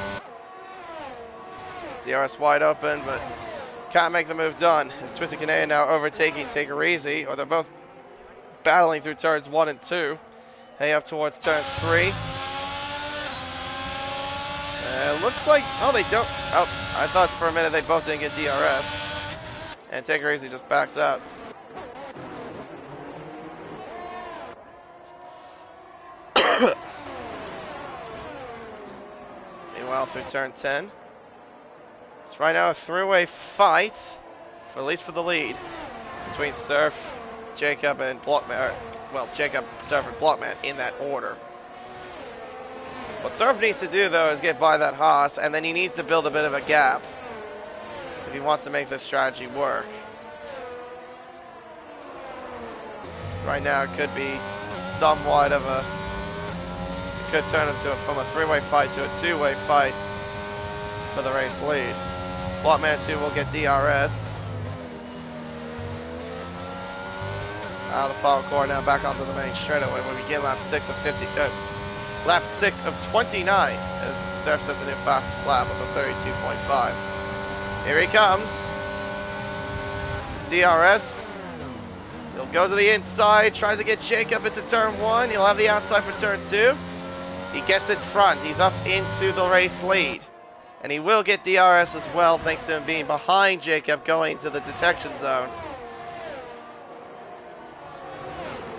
DRS wide open, but can't make the move done. As Twisted Canadian now overtaking Take Her Easy, or they're both battling through turns 1 and 2. Heading up towards turn 3. Looks like, oh, they don't, oh, I thought for a minute they both didn't get DRS. And Take Her Easy just backs out. Meanwhile, through turn 10. It's right now a three-way fight, at least for the lead, between Surf, Jacob, and Blockman. Well, Jacob, Surf, and Blockman in that order. What Surf needs to do, though, is get by that Haas, and then he needs to build a bit of a gap if he wants to make this strategy work. Right now, it could be somewhat of a could turn into from a three-way fight to a two-way fight for the race lead. Blockman 2 will get DRS. Out of the final corner, now back onto the main straightaway when we begin lap 6 of 50. Lap 6 of 29 as Surf sets a new fastest lap of a 32.5. Here he comes. DRS. He'll go to the inside, tries to get Jacob into turn 1. He'll have the outside for turn 2. He gets in front. He's up into the race lead. And he will get DRS as well, thanks to him being behind Jacob going to the detection zone.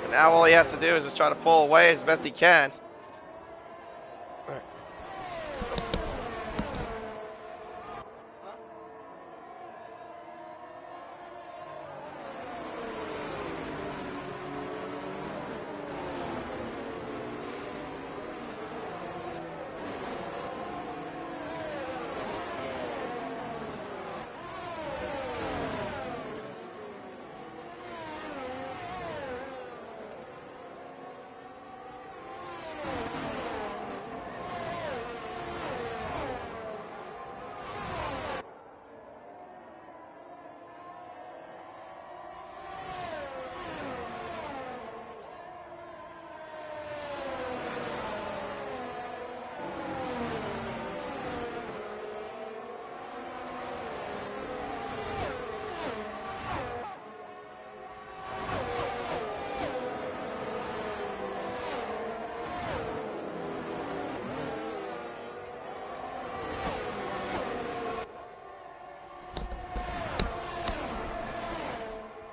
So now all he has to do is just try to pull away as best he can.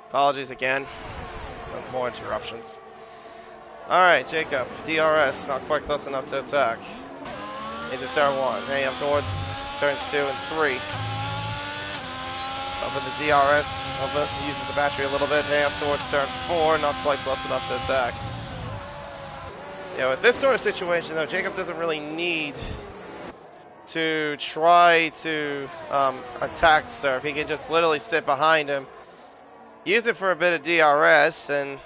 Apologies again. No more interruptions. Alright, Jacob. DRS, not quite close enough to attack. Into turn 1. Hang up towards turns 2 and 3. Open the DRS. Uses the battery a little bit. Hang up towards turn 4. Not quite close enough to attack. Yeah, with this sort of situation, though, Jacob doesn't really need to try to attack Surf. He can just literally sit behind him, use it for a bit of DRS, and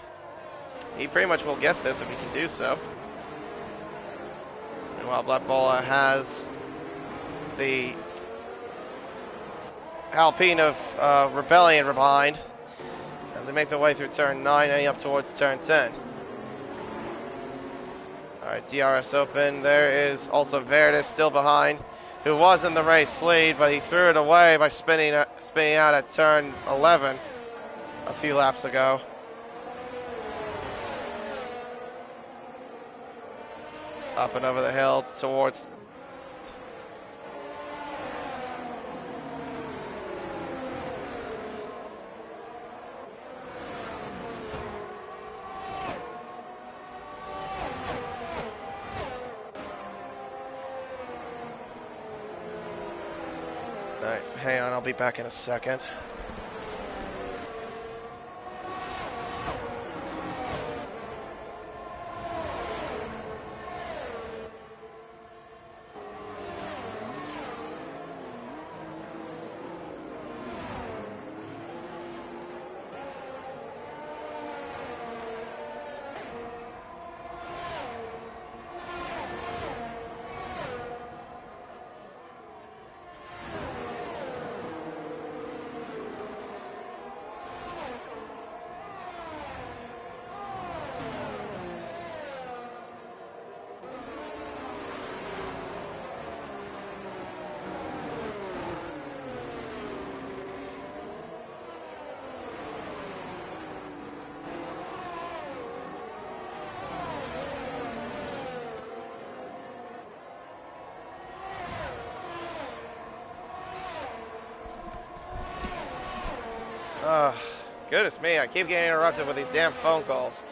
he pretty much will get this if he can do so. Meanwhile, Black Bola has the Alpine of Rebellion behind as they make their way through turn 9 and up towards turn 10. Alright, DRS open. There is also Verdis still behind, who was in the race lead, but he threw it away by spinning out at turn 11 a few laps ago. Up and over the hill towards Alright, hang on, I'll be back in a second. Goodness me, I keep getting interrupted with these damn phone calls.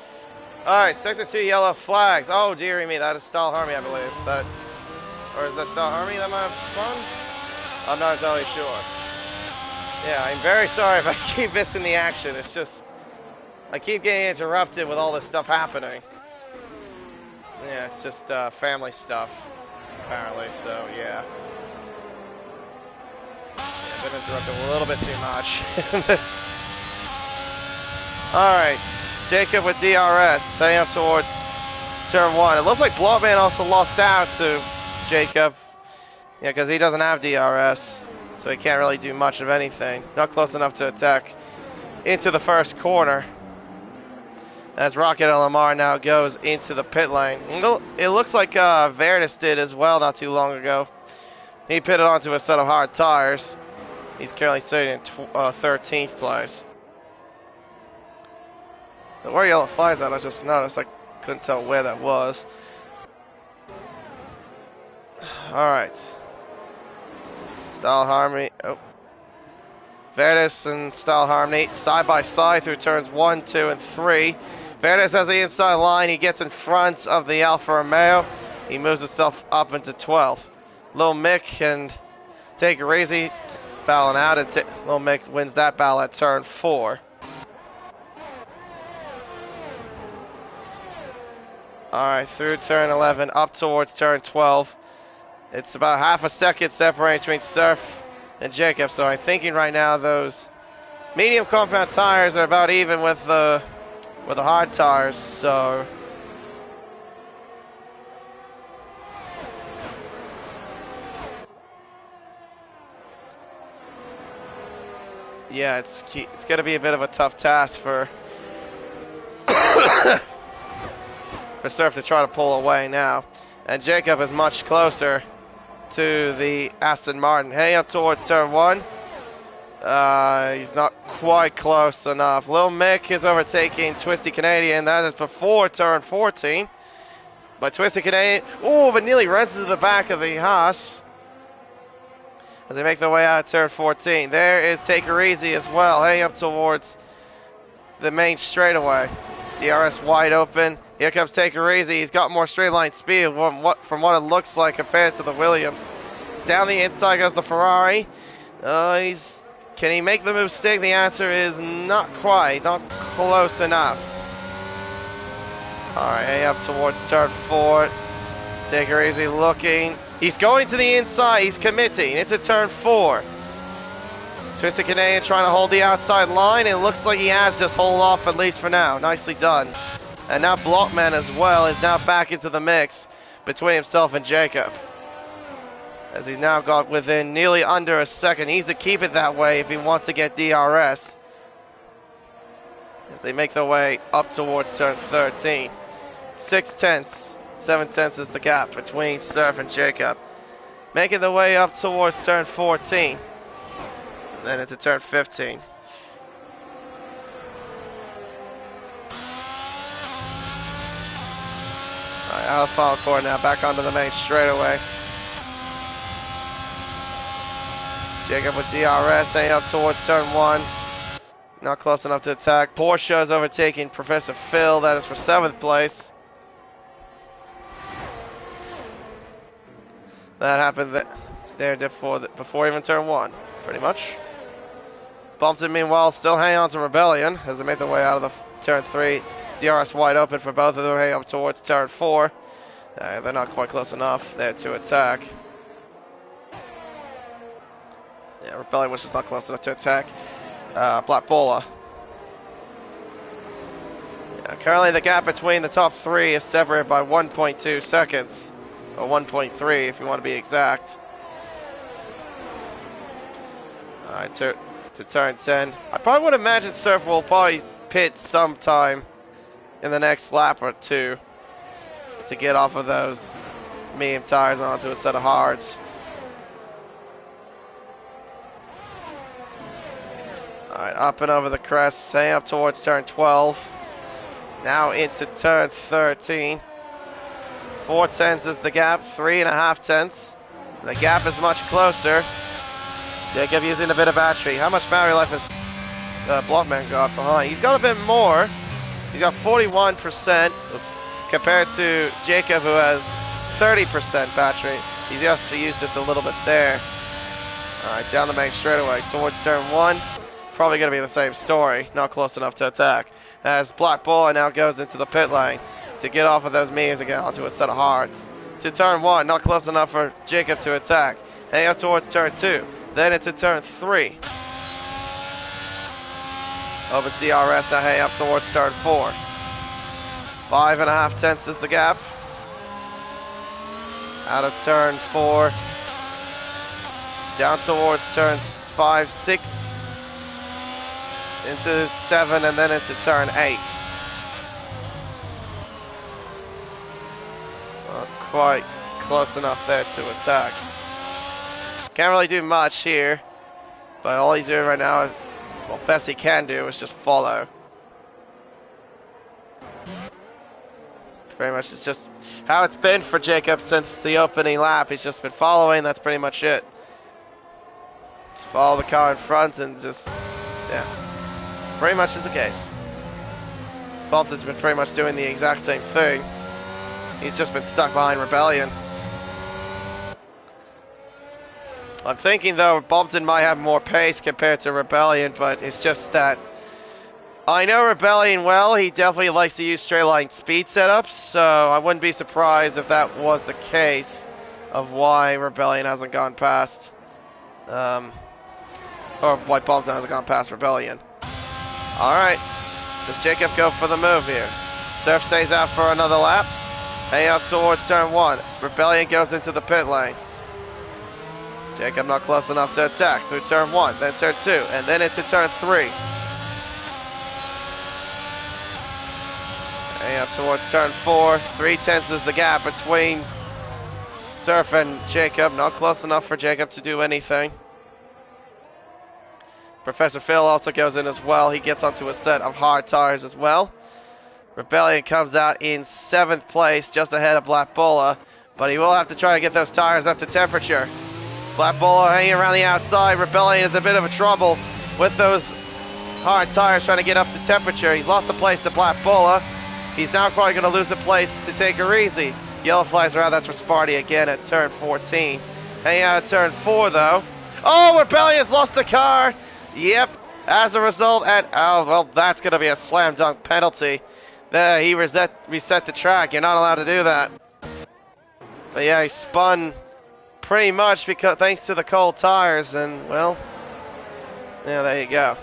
Alright, Sector 2 yellow flags. Oh, dearie me, that is Style Harmy, I believe. Or is that Style Harmy that might have spun? I'm not entirely sure. Yeah, I'm very sorry if I keep missing the action. It's just, I keep getting interrupted with all this stuff happening. Yeah, it's just family stuff, apparently, so yeah. Been interrupted a little bit too much. Alright, Jacob with DRS, setting up towards turn 1. It looks like Blockman also lost out to Jacob. Yeah, because he doesn't have DRS, so he can't really do much of anything. Not close enough to attack into the first corner. As Rocket and Lamar now goes into the pit lane. It looks like Verdis did as well not too long ago. He pitted onto a set of hard tires. He's currently sitting in 13th place. Where yellow flags at, I just noticed. I couldn't tell where that was. Alright. Style Harmony. Oh. Verdis and Style Harmony side by side through turns 1, 2, and 3. Verdis has the inside line. He gets in front of the Alfa Romeo. He moves himself up into 12th. Lil Mick can take it easy. Battling out, and Lil Mick wins that battle at turn 4. Alright, through turn 11, up towards turn 12. It's about half a second separating between Surf and Jacob, so I'm thinking right now those medium compound tires are about even with the hard tires, so yeah, it's going to be a bit of a tough task for for Surf to try to pull away now. And Jacob is much closer to the Aston Martin. Heading up towards turn 1. He's not quite close enough. Lil Mick is overtaking Twisty Canadian. That is before turn 14. But Twisty Canadian, oh, but nearly runs into the back of the Haas as they make their way out of turn 14. There is Take Her Easy as well, heading up towards the main straightaway. DRS wide open. Here comes Take Her Easy. He's got more straight line speed from what it looks like compared to the Williams. Down the inside goes the Ferrari. Can he make the move stick? The answer is not quite, not close enough. Alright, heading up towards turn 4. Take Her Easy looking. He's going to the inside. He's committing into turn 4. Twisted Canadian trying to hold the outside line. It looks like he has just hold off at least for now. Nicely done. And now Blockman as well is now back into the mix between himself and Jacob, as he's now got within nearly under a second. He needs to keep it that way if he wants to get DRS. As they make their way up towards turn 13. 6 tenths, 7 tenths is the gap between Surf and Jacob. Making their way up towards turn 14. And then into turn 15. Alright, out of the final corner now, back onto the main straightaway. Jacob with DRS, heading up towards turn 1. Not close enough to attack. Porsche is overtaking Professor Phil, that is for 7th place. That happened there before even turn 1, pretty much. Bumpton, meanwhile, still hanging on to Rebellion as they make their way out of the turn 3. DRS wide open for both of them, heading up towards turn 4. They're not quite close enough there to attack. Yeah, Rebellion was just not close enough to attack Black Bowler. Yeah, currently the gap between the top 3 is separated by 1.2 seconds. Or 1.3 if you want to be exact. Alright, to turn 10. I probably would imagine Surf will probably pit sometime in the next lap or 2 to get off of those medium tires onto a set of hards. Alright, up and over the crest, heading up towards turn 12. Now into turn 13. 4 tenths is the gap, 3.5 tenths. The gap is much closer. Jacob using a bit of battery. How much battery life has Blockman got behind? He's got a bit more. He's got 41% compared to Jacob, who has 30% battery. He's also used just a little bit there. Alright, down the main straightaway towards turn 1. Probably going to be the same story. Not close enough to attack. As Black Bull now goes into the pit lane to get off of those mediums and get onto a set of hards. To turn 1, not close enough for Jacob to attack. Heading up towards turn 2. Then into turn 3. Over DRS now heading up towards turn 4. 5.5 tenths is the gap. Out of turn 4. Down towards turn 5, 6. Into 7 and then into turn 8. Not quite close enough there to attack. Can't really do much here. But all he's doing right now is, well, best he can do is just follow. Pretty much it's just how it's been for Jacob since the opening lap. He's just been following, that's pretty much it. Just follow the car in front and just, yeah. Pretty much is the case. Bolton's been pretty much doing the exact same thing. He's just been stuck behind Rebellion. I'm thinking though Bolton might have more pace compared to Rebellion, but it's just that I know Rebellion well. He definitely likes to use straight line speed setups, so I wouldn't be surprised if that was the case of why Rebellion hasn't gone past, or why Bolton hasn't gone past Rebellion. Alright, does Jacob go for the move here? Surf stays out for another lap. Hang up towards turn 1. Rebellion goes into the pit lane. Jacob not close enough to attack through turn 1, then turn 2, and then into turn 3. And up towards turn 4. 3 tenths is the gap between Surf and Jacob. Not close enough for Jacob to do anything. Professor Phil also goes in as well. He gets onto a set of hard tires as well. Rebellion comes out in 7th place, just ahead of Black Bola, but he will have to try to get those tires up to temperature. Black Bola hanging around the outside. Rebellion is a bit of a trouble with those hard tires trying to get up to temperature. He's lost the place to Black Bola. He's now probably going to lose the place to Take Her Easy. Yellow flags are out. That's for Sparty again at turn 14. Hanging out at turn 4 though. Oh, Rebellion's lost the car. Yep. As a result, oh well, that's going to be a slam dunk penalty. There, he reset the track. You're not allowed to do that. But yeah, he spun pretty much because thanks to the cold tires, and well, yeah, there you go.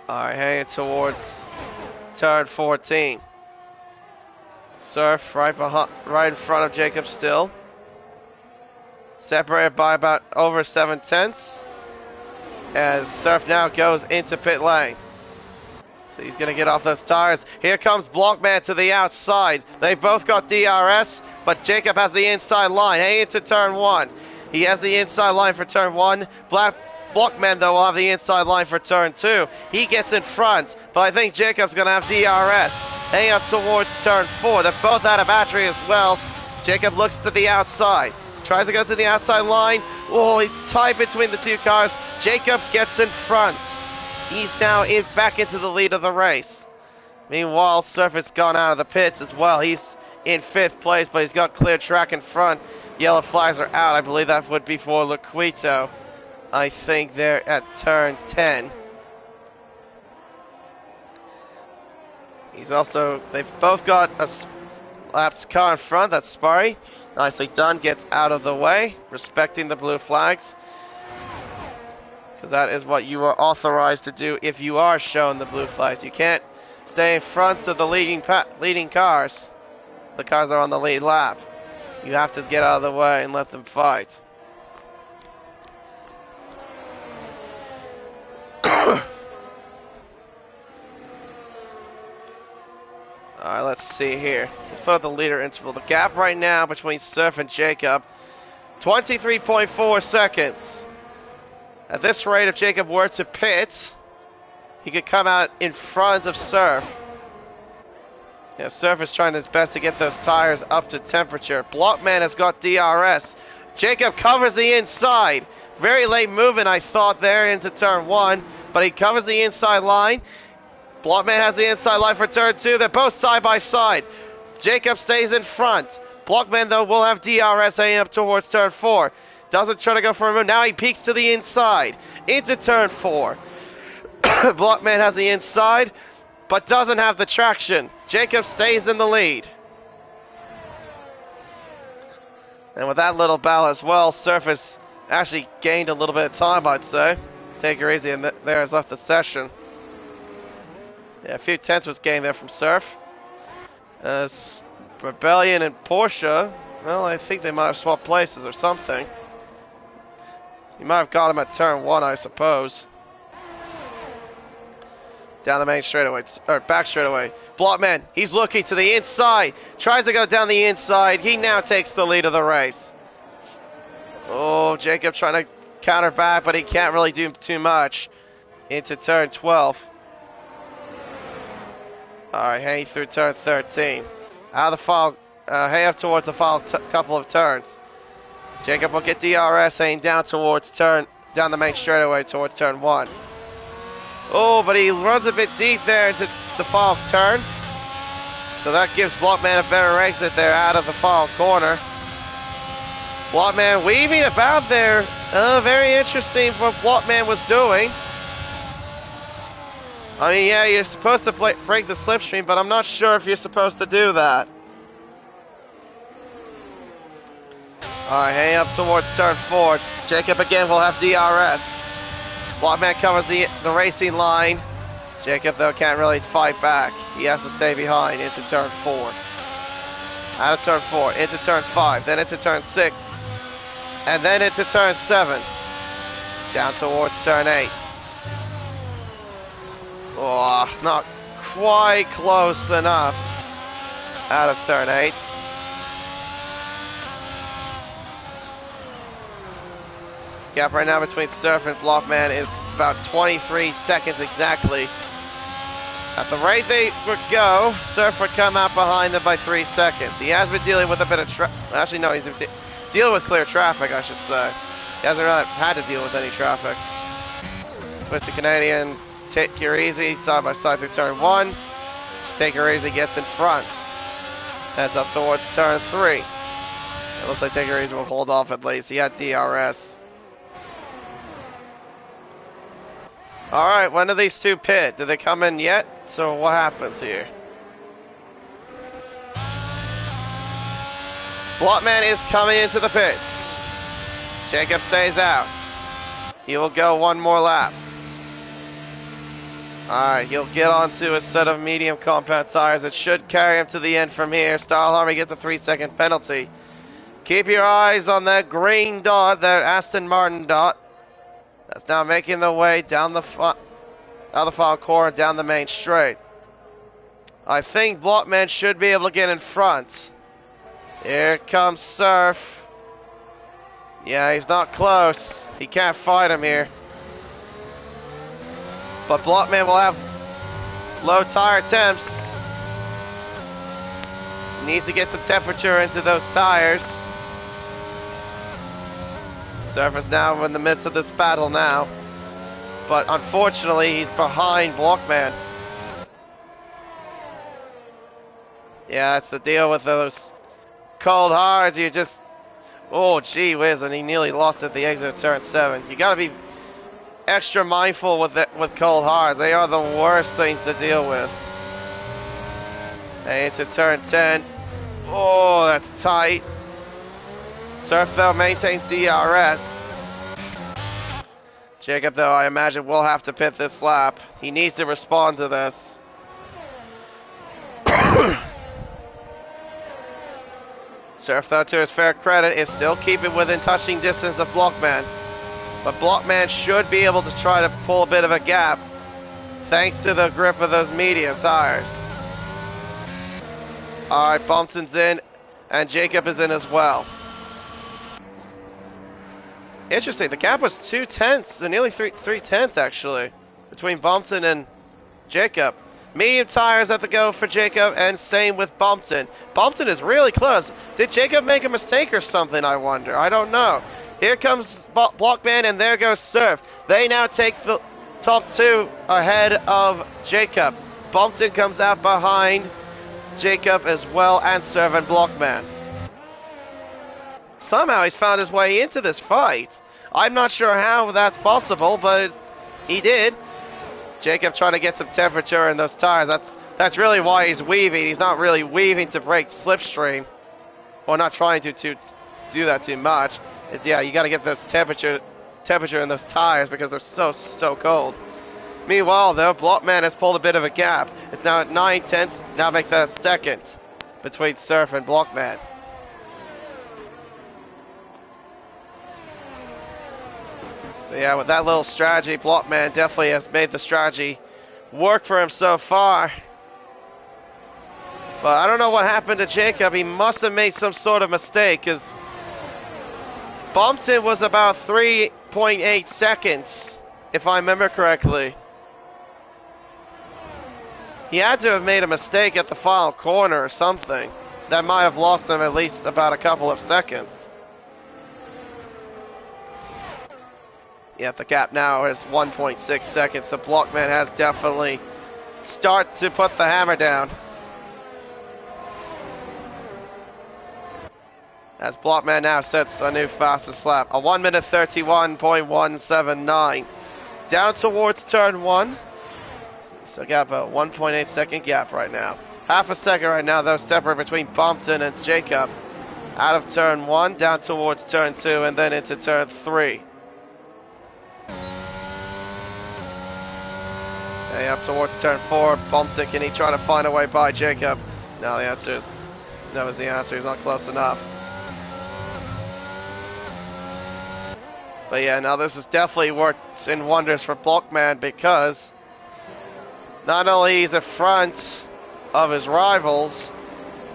Alright, heading towards turn 14. Surf right in front of Jacob still. Separated by about over 7 tenths. As Surf now goes into pit lane. So he's going to get off those tires. Here comes Blockman to the outside. They both got DRS, but Jacob has the inside line. Heading into turn 1. He has the inside line for turn 1. Blockman, though, will have the inside line for turn 2. He gets in front, but I think Jacob's going to have DRS. Heading up towards turn 4. They're both out of battery as well. Jacob looks to the outside. Tries to go to the outside line. Oh, it's tight between the two cars. Jacob gets in front. He's now back into the lead of the race. Meanwhile, Surf has gone out of the pits as well. He's in 5th place, but he's got clear track in front. Yellow flags are out. I believe that would be for Laquito. I think they're at turn 10. They've both got a lapped car in front. That's Sparry. Nicely done. Gets out of the way, respecting the blue flags. Because that is what you are authorized to do if you are shown the blue flags. You can't stay in front of the leading cars. The cars are on the lead lap. You have to get out of the way and let them fight. Alright, let's see here. Let's put up the leader interval. The gap right now between Surf and Jacob, 23.4 seconds. At this rate, if Jacob were to pit, he could come out in front of Surf. Yeah, Surf is trying his best to get those tires up to temperature. Blockman has got DRS. Jacob covers the inside. Very late movement, I thought, there into turn 1, but he covers the inside line. Blockman has the inside line for turn 2. They're both side by side. Jacob stays in front. Blockman, though, will have DRS heading up towards turn 4. Doesn't try to go for a move. Now he peeks to the inside. Into turn 4. Blockman has the inside, but doesn't have the traction. Jacob stays in the lead. And with that little battle as well, Surf has actually gained a little bit of time, I'd say. Take her easy, and there has left the session. Yeah, a few tenths was gained there from Surf. Rebellion and Porsche, well, I think they might have swapped places or something. You might have got him at turn 1, I suppose. Down the main straightaway, or back straightaway. Blockman, he's looking to the inside. Tries to go down the inside. He now takes the lead of the race. Oh, Jacob trying to counter back, but he can't really do too much. Into turn 12. Alright, hanging through turn 13. Out of the file, hang up towards the final couple of turns. Jacob will get DRS hanging down down the main straightaway towards turn 1. Oh, but he runs a bit deep there into the final turn. So that gives Blockman a better exit there out of the final corner. Blockman weaving about there. Very interesting what Blockman was doing. I mean, yeah, you're supposed to break the slipstream, but I'm not sure if you're supposed to do that. Alright, hang up towards turn 4. Jacob again will have DRS. Blockman covers the racing line. Jacob, though, can't really fight back. He has to stay behind into turn 4. Out of turn 4, into turn 5, then into turn 6, and then into turn 7. Down towards turn 8. Oh, not quite close enough. Out of turn 8. Gap right now between Surf and Blockman is about 23 seconds exactly. At the rate they would go, Surf would come out behind them by 3 seconds. He has been dealing with a bit of actually no, he's been dealing with clear traffic, I should say. He hasn't really had to deal with any traffic. Twisted Canadian, take her easy, side by side through turn 1. Take her easy gets in front. Heads up towards turn 3. It looks like Take her easy will hold off at least. He had DRS. Alright, when do these two pit? Did they come in yet? So what happens here? Blockman is coming into the pits. Jacob stays out. He will go one more lap. Alright, he'll get onto a set of medium compound tires that should carry him to the end from here. Style Harmony gets a 3-second penalty. Keep your eyes on that green dot, that Aston Martin dot. That's now making the way down the final corner, down the main straight. I think Blockman should be able to get in front. Here comes Surf. Yeah, he's not close. He can't fight him here. But Blockman will have low tire temps. He needs to get some temperature into those tires. Surf is now in the midst of this battle now. But unfortunately, he's behind Blockman. Yeah, that's the deal with those cold hards. You just... Oh, gee whiz, and he nearly lost at the exit of turn 7. You gotta be extra mindful with cold hards. They are the worst things to deal with. Hey, it's a turn 10. Oh, that's tight. Surf, though, maintains DRS. Jacob, though, I imagine will have to pit this lap. He needs to respond to this. Surf, though, to his fair credit, is still keeping within touching distance of Blockman. But Blockman should be able to try to pull a bit of a gap, thanks to the grip of those medium tires. Alright, Bumpton's in, and Jacob is in as well. Interesting, the gap was 2 tenths, so nearly 3 tenths actually, between Bumpton and Jacob. Medium tires at the go for Jacob, and same with Bumpton. Bumpton is really close. Did Jacob make a mistake or something, I wonder? I don't know. Here comes Blockman, and there goes Surf. They now take the top 2 ahead of Jacob. Bumpton comes out behind Jacob as well, and Surf and Blockman. Somehow he's found his way into this fight. I'm not sure how that's possible, but he did. Jacob trying to get some temperature in those tires. That's really why he's weaving. He's not really weaving to break slipstream, or not trying to do that too much. It's, yeah, you got to get those temperature in those tires because they're so cold. Meanwhile, though, Blockman has pulled a bit of a gap. It's now at 9/10. Now make that a second between Surf and Blockman. So yeah, with that little strategy, Blockman definitely has made the strategy work for him so far. But I don't know what happened to Jacob. He must have made some sort of mistake, because Bumpton was about 3.8 seconds, if I remember correctly. He had to have made a mistake at the final corner or something. That might have lost him at least about a couple of seconds. Yeah, the gap now is 1.6 seconds. So Blockman has definitely started to put the hammer down. As Blockman now sets a new fastest lap. A 1 minute 31.179. Down towards turn 1. So got about 1.8 second gap right now. Half a second right now, though, separate between Bumpton and Jacob. Out of turn 1, down towards turn 2, and then into turn 3. Hey, up towards turn 4. Bumpton, can he try to find a way by Jacob? No, the answer is no. Is the answer. He's not close enough. But yeah, now this has definitely worked in wonders for Blockman, because not only he's in front of his rivals,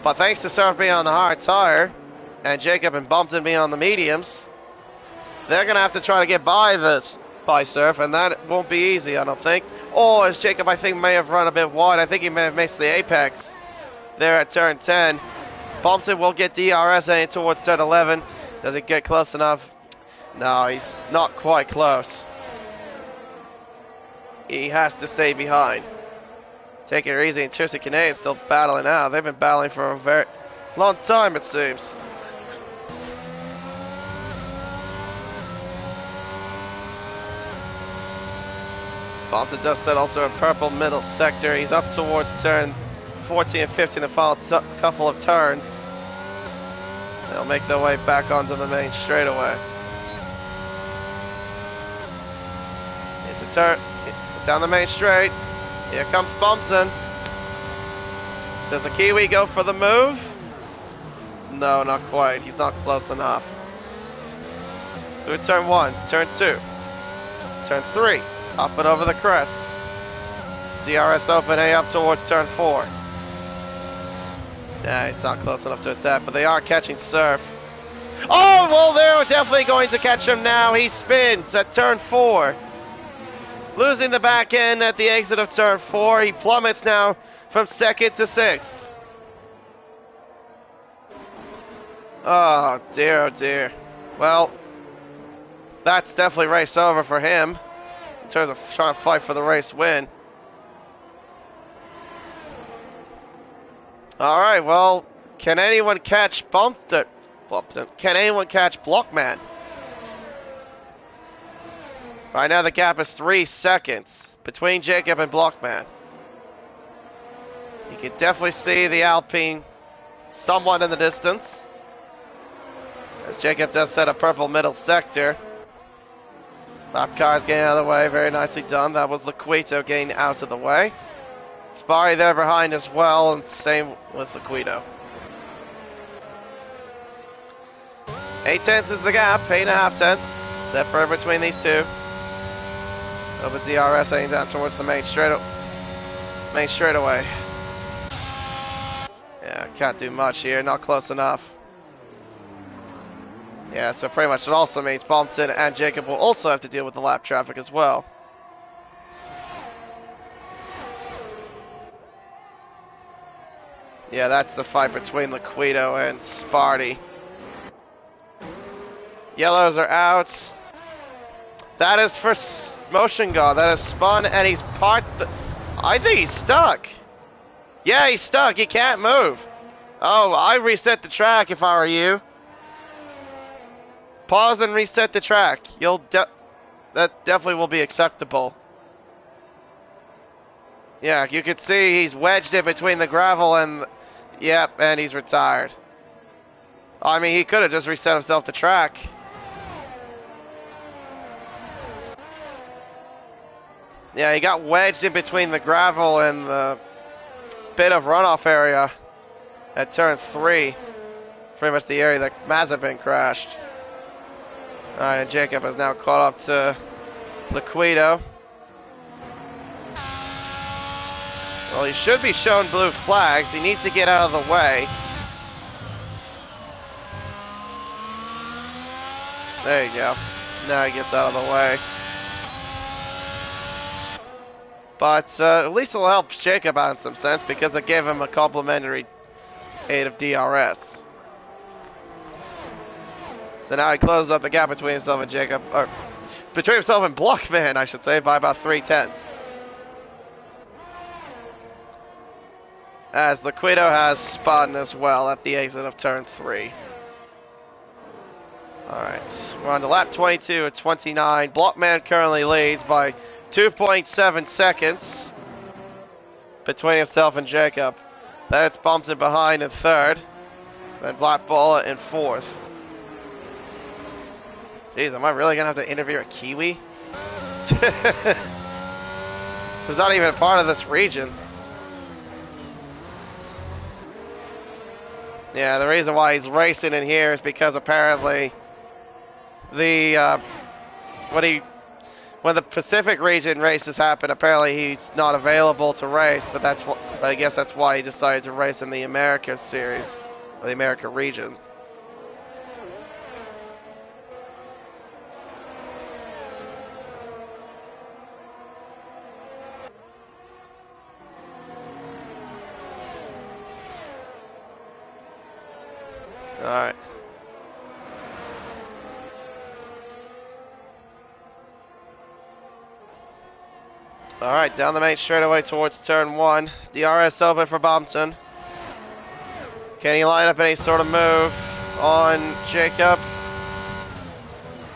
but thanks to Surf being on the hard tire and Jacob and Bumpton being on the mediums, they're going to have to try to get by Surf, and that won't be easy, I don't think. Or as Jacob, I think, may have run a bit wide. I think he may have missed the apex there at turn 10. Bumpton will get DRS in towards turn 11. Does it get close enough? No, he's not quite close. He has to stay behind. Taking it easy, and Chelsea Canadian still battling out. They've been battling for a very long time, it seems. Bumpton does set also a purple middle sector. He's up towards turn 14 and 15, the final couple of turns. They'll make their way back onto the main straightaway. Into turn, down the main straight. Here comes Bumpton. Does the Kiwi go for the move? No, not quite. He's not close enough. Through turn 1, turn 2, turn 3, up and over the crest. DRS open A up towards turn 4. Yeah, he's not close enough to attack, but they are catching Surf. Oh, well, they're definitely going to catch him now. He spins at turn 4. Losing the back end at the exit of turn 4. He plummets now from 2nd to 6th. Oh dear. Well, that's definitely race over for him in terms of trying to fight for the race win. Alright, well, can anyone catch Bumpton? Can anyone catch Blockman? Right now the gap is 3 seconds between Jacob and Blockman. You can definitely see the Alpine somewhat in the distance, as Jacob does set a purple middle sector. Lap cars getting out of the way, very nicely done. That was Liquito getting out of the way. Sparry there behind as well, and same with Liquito. 8 tenths is the gap, 8.5 tenths. Separate between these two. Over DRS heading down towards the main straightaway. Yeah, can't do much here, not close enough. Yeah, so pretty much it also means Bumpton and Jacob will also have to deal with the lap traffic as well. Yeah, that's the fight between Liquito and Sparty. Yellows are out. That is for Motion God. That is spun, and he's parked. I think he's stuck. Yeah, he's stuck. He can't move. Oh, I reset the track if I were you. Pause and reset the track. That definitely will be acceptable. Yeah, you can see he's wedged it between the gravel and... Yep, and he's retired. I mean, he could have just reset himself the track. Yeah, he got wedged in between the gravel and the bit of runoff area at turn 3. Pretty much the area that Mazepin crashed. Alright, and Jacob has now caught up to Liquido. Well, he should be shown blue flags. He needs to get out of the way. There you go. Now he gets out of the way. But at least it'll help Jacob out in some sense because it gave him a complimentary 8 of DRS. So now he closes up the gap between himself and Jacob, or between himself and Blockman, I should say, by about 3/10. As Liquido has spun as well at the exit of turn 3. Alright, we're on to lap 22 at 29. Blockman currently leads by 2.7 seconds between himself and Jacob. Then it's Bumpton behind in 3rd. Then Black Ball in 4th. Jeez, am I really going to have to interview a Kiwi? Who's not even a part of this region. Yeah, the reason why he's racing in here is because apparently the when the Pacific region races happen, apparently he's not available to race, but I guess that's why he decided to race in the America series, or the America region. Alright. Alright, down the main straightaway towards turn 1. DRS open for Bumpton. Can he line up any sort of move on Jacob?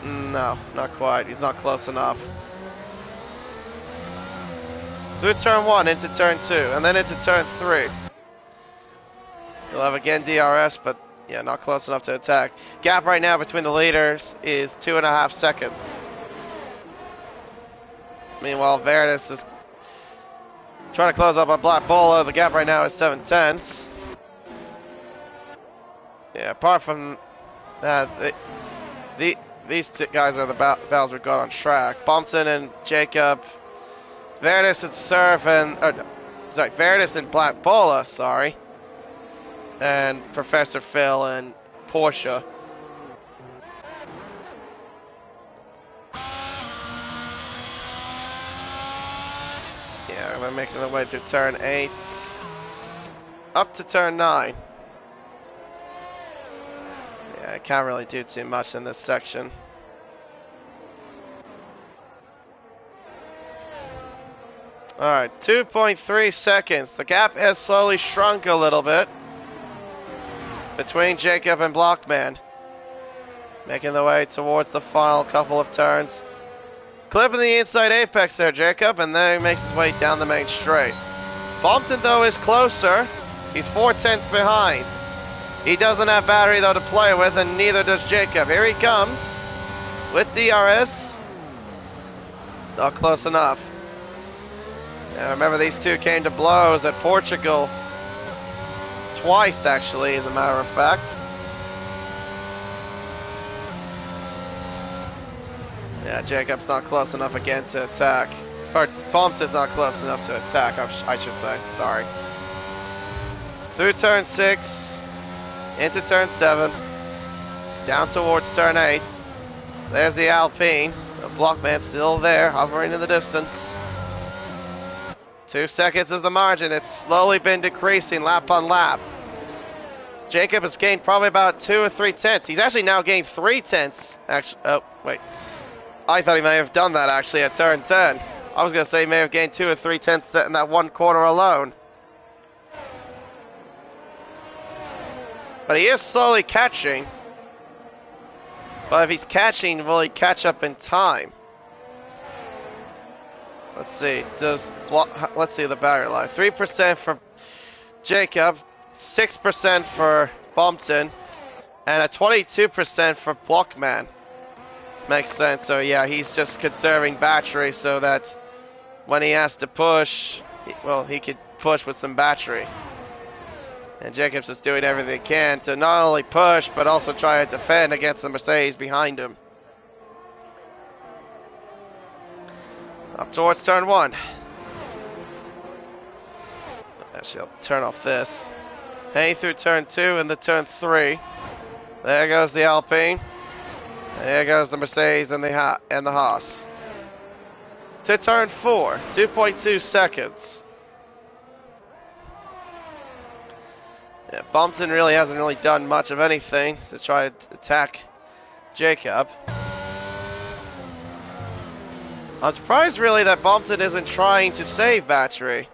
No, not quite. He's not close enough. Through turn 1 into turn 2, and then into turn 3. He'll have again DRS, but yeah, not close enough to attack. Gap right now between the leaders is 2.5 seconds. Meanwhile, Veritas is trying to close up on Black Bolo. The gap right now is 7/10. Yeah, apart from that, these two guys are the battles we've got on track. Bumpton and Jacob. Veritas and Surf and... Veritas and Black Bola, sorry. And Professor Phil and Porsche. Yeah, we're making our way through turn 8. Up to turn 9. Yeah, I can't really do too much in this section. Alright, 2.3 seconds. The gap has slowly shrunk a little bit between Jacob and Blockman. Making the way towards the final couple of turns. Clipping the inside apex there, Jacob, and then he makes his way down the main straight. Bumpton, though, is closer. He's 4/10 behind. He doesn't have battery, though, to play with, and neither does Jacob. Here he comes with DRS. Not close enough. Now, remember, these two came to blows at Portugal. Twice, actually, as a matter of fact. Yeah, Jacob's not close enough again to attack. Or, Bumpton's not close enough to attack, I should say. Sorry. Through turn 6, into turn 7, down towards turn 8. There's the Alpine. The Blockman's still there, hovering in the distance. 2 seconds is the margin. It's slowly been decreasing lap on lap. Jacob has gained probably about 2 or 3 tenths. He's actually now gained 3 tenths. Actually, oh, wait. I thought he may have done that actually at turn 10. I was going to say he may have gained 2 or 3 tenths in that one corner alone. But he is slowly catching. But if he's catching, will he catch up in time? Let's see. Let's see the battery life. 3% for Jacob, 6% for Bumpton, and a 22% for Blockman. Makes sense. So yeah, he's just conserving battery so that when he has to push, well, he could push with some battery. And Jacobs is doing everything he can to not only push, but also try to defend against the Mercedes behind him. Up towards turn 1. Actually, I'll turn off this. Heading through turn 2 and the turn 3. There goes the Alpine. There goes the Mercedes and the Haas. To turn 4, 2.2 seconds. Yeah, Bumpton really hasn't done much of anything to try to attack Jacob. I'm surprised really that Bumpton isn't trying to save battery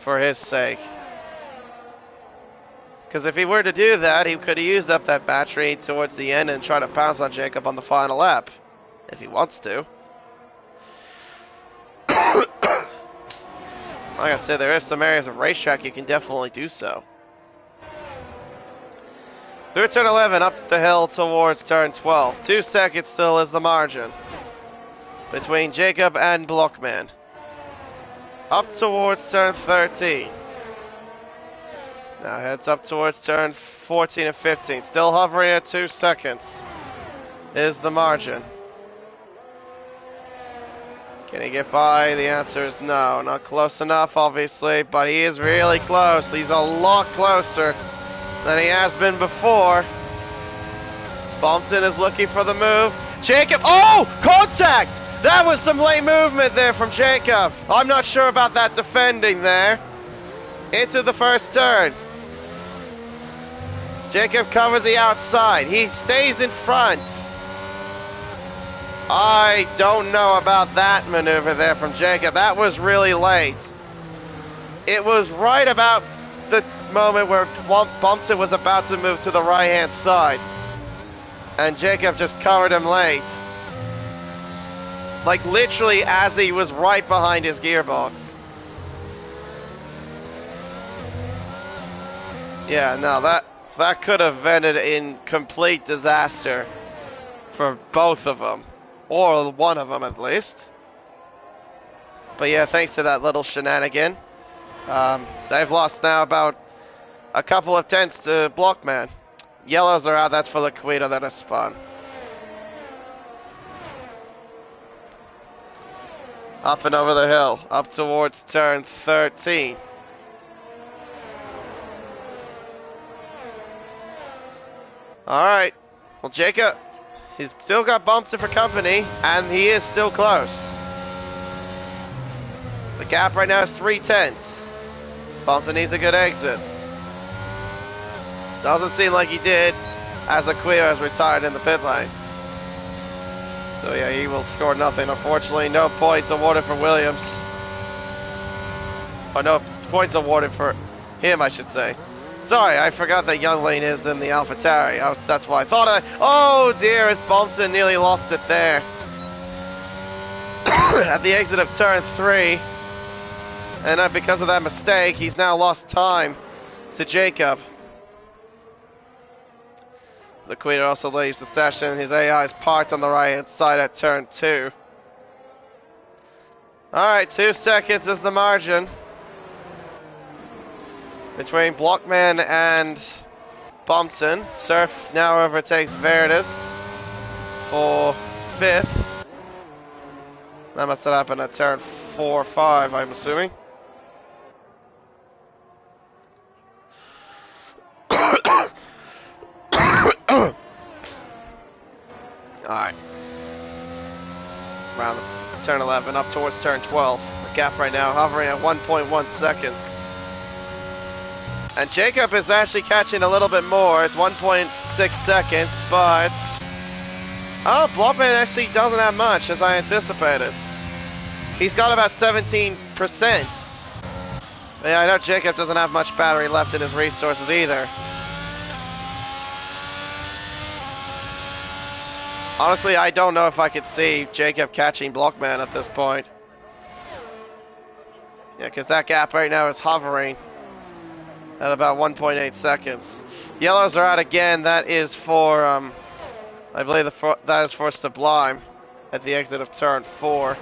for his sake. Because if he were to do that, he could have used up that battery towards the end and try to pounce on Jacob on the final lap. If he wants to. Like I said, there is some areas of racetrack you can definitely do so. Through turn 11, up the hill towards turn 12. 2 seconds still is the margin between Jacob and Blockman. Up towards turn 13. Now heads up towards turn 14 and 15. Still hovering at 2 seconds is the margin. Can he get by? The answer is no. Not close enough, obviously, but he is really close. He's a lot closer than he has been before. Bumpton is looking for the move. Jacob, oh! Contact! That was some late movement there from Jacob. I'm not sure about that defending there. Into the first turn. Jacob covers the outside. He stays in front. I don't know about that maneuver there from Jacob. That was really late. It was right about the moment where Bumpton was about to move to the right-hand side. And Jacob just covered him late. Like literally as he was right behind his gearbox. Yeah, no, that could have ended in complete disaster for both of them. Or one of them at least. But yeah, thanks to that little shenanigan. They've lost now about a couple of tenths to Blockman. Yellows are out, that's for Liquido that has spun. Up and over the hill, up towards turn 13. Alright, well Jacob, he's still got Bumpton for company, and he is still close. The gap right now is 3 tenths. Bumpton needs a good exit. Doesn't seem like he did, as Liquido has retired in the pit lane. So yeah, he will score nothing, unfortunately. No points awarded for Williams. Or no points awarded for him, I should say. Sorry, I forgot that Young Lane is in the AlphaTauri. That's why I thought oh dear, as Bumpton nearly lost it there. At the exit of turn 3. And because of that mistake, he's now lost time to Jacob. Liquido also leaves the session. His AI is parked on the right-hand side at turn 2. Alright, 2 seconds is the margin between Blockman and Bumpton. Surf now overtakes Veritas for 5th. That must have happened at turn 4 or 5, I'm assuming. Alright. Around turn 11, up towards turn 12. The gap right now hovering at 1.1 seconds. And Jacob is actually catching a little bit more. It's 1.6 seconds, but... oh, Blockman actually doesn't have much, as I anticipated. He's got about 17%. Yeah, I know Jacob doesn't have much battery left in his resources either. Honestly, I don't know if I could see Jacob catching Blockman at this point. Yeah, because that gap right now is hovering at about 1.8 seconds. Yellows are out again. That is for, I believe that is for Sublime at the exit of turn 4.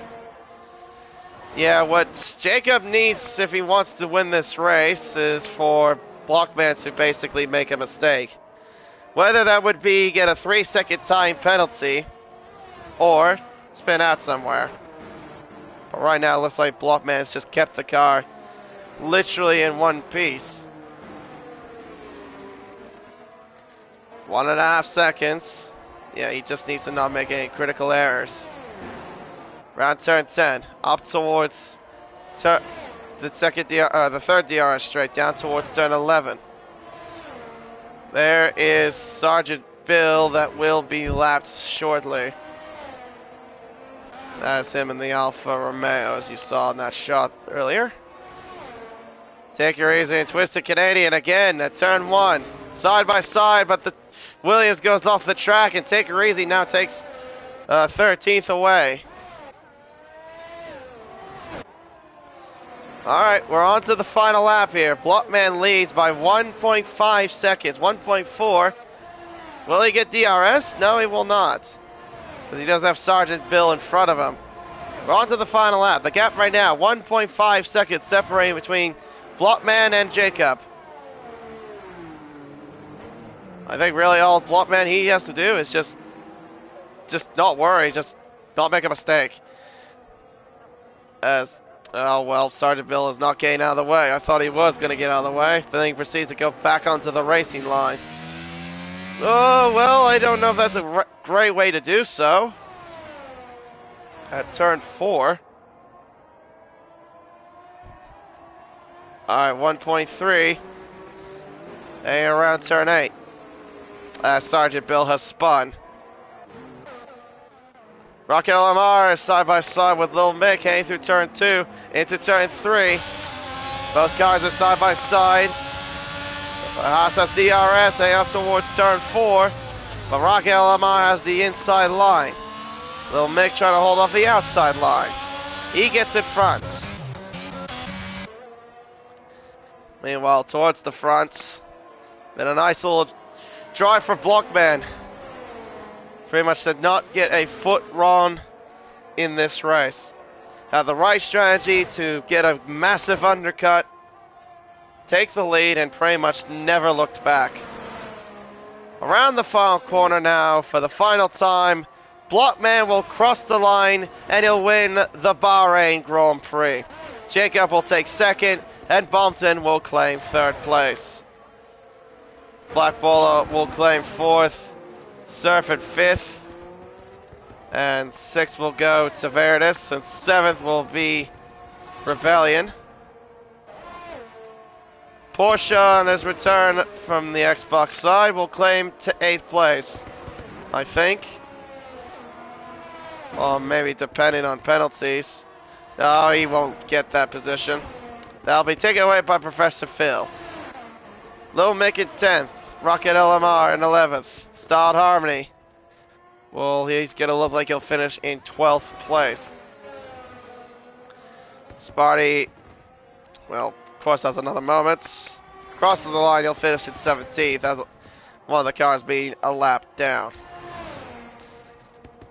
Yeah, what Jacob needs if he wants to win this race is for Blockman to basically make a mistake. Whether that would be get a 3-second time penalty or spin out somewhere. But right now it looks like Blockman has just kept the car literally in one piece. 1.5 seconds. Yeah, he just needs to not make any critical errors. Round turn 10, up towards the third DRS straight, down towards turn 11. There is Sergeant Bill that will be lapped shortly. That's him in the Alfa Romeo, as you saw in that shot earlier. Take her easy and Twisted Canadian again at turn 1. Side by side, but the Williams goes off the track, and Take Her Easy now takes 13th away. Alright, we're on to the final lap here. Blockman leads by 1.5 seconds, 1.4. Will he get DRS? No, he will not, because he does have Sergeant Bill in front of him. We're on to the final lap. The gap right now, 1.5 seconds separating between Blockman and Jacob. I think really all Blockman he has to do is just not worry, just not make a mistake. As oh well, Sergeant Bill is not getting out of the way. I thought he was going to get out of the way. But then he proceeds to go back onto the racing line. Oh, well, I don't know if that's a great way to do so. At turn 4. Alright, 1.3. And around turn 8. Sergeant Bill has spun. Rocket LMR is side by side with Lil Mick heading through turn 2 into turn 3. Both cars are side by side. Haas has DRS heading up towards turn 4, but Rocket LMR has the inside line. Lil Mick trying to hold off the outside line. He gets it front. Meanwhile, towards the front, been a nice little drive for Blockman. Pretty much did not get a foot wrong in this race. Had the right strategy to get a massive undercut, take the lead, and pretty much never looked back. Around the final corner now for the final time. Blockman will cross the line and he'll win the Bahrain Grand Prix. Jacob will take second and Bompton will claim third place. Blackballer will claim fourth. Surf at 5th, and 6th will go to Veritas, and 7th will be Rebellion. Porsche on his return from the Xbox side will claim to 8th place, I think. Or maybe depending on penalties. No, he won't get that position. That'll be taken away by Professor Phil. Lil Mick in 10th, Rocket LMR in 11th. Styled Harmony. Well, he's going to look like he'll finish in 12th place. Sparty, well, of course, has another moment. Crosses the line, he'll finish in 17th as one of the cars being a lap down.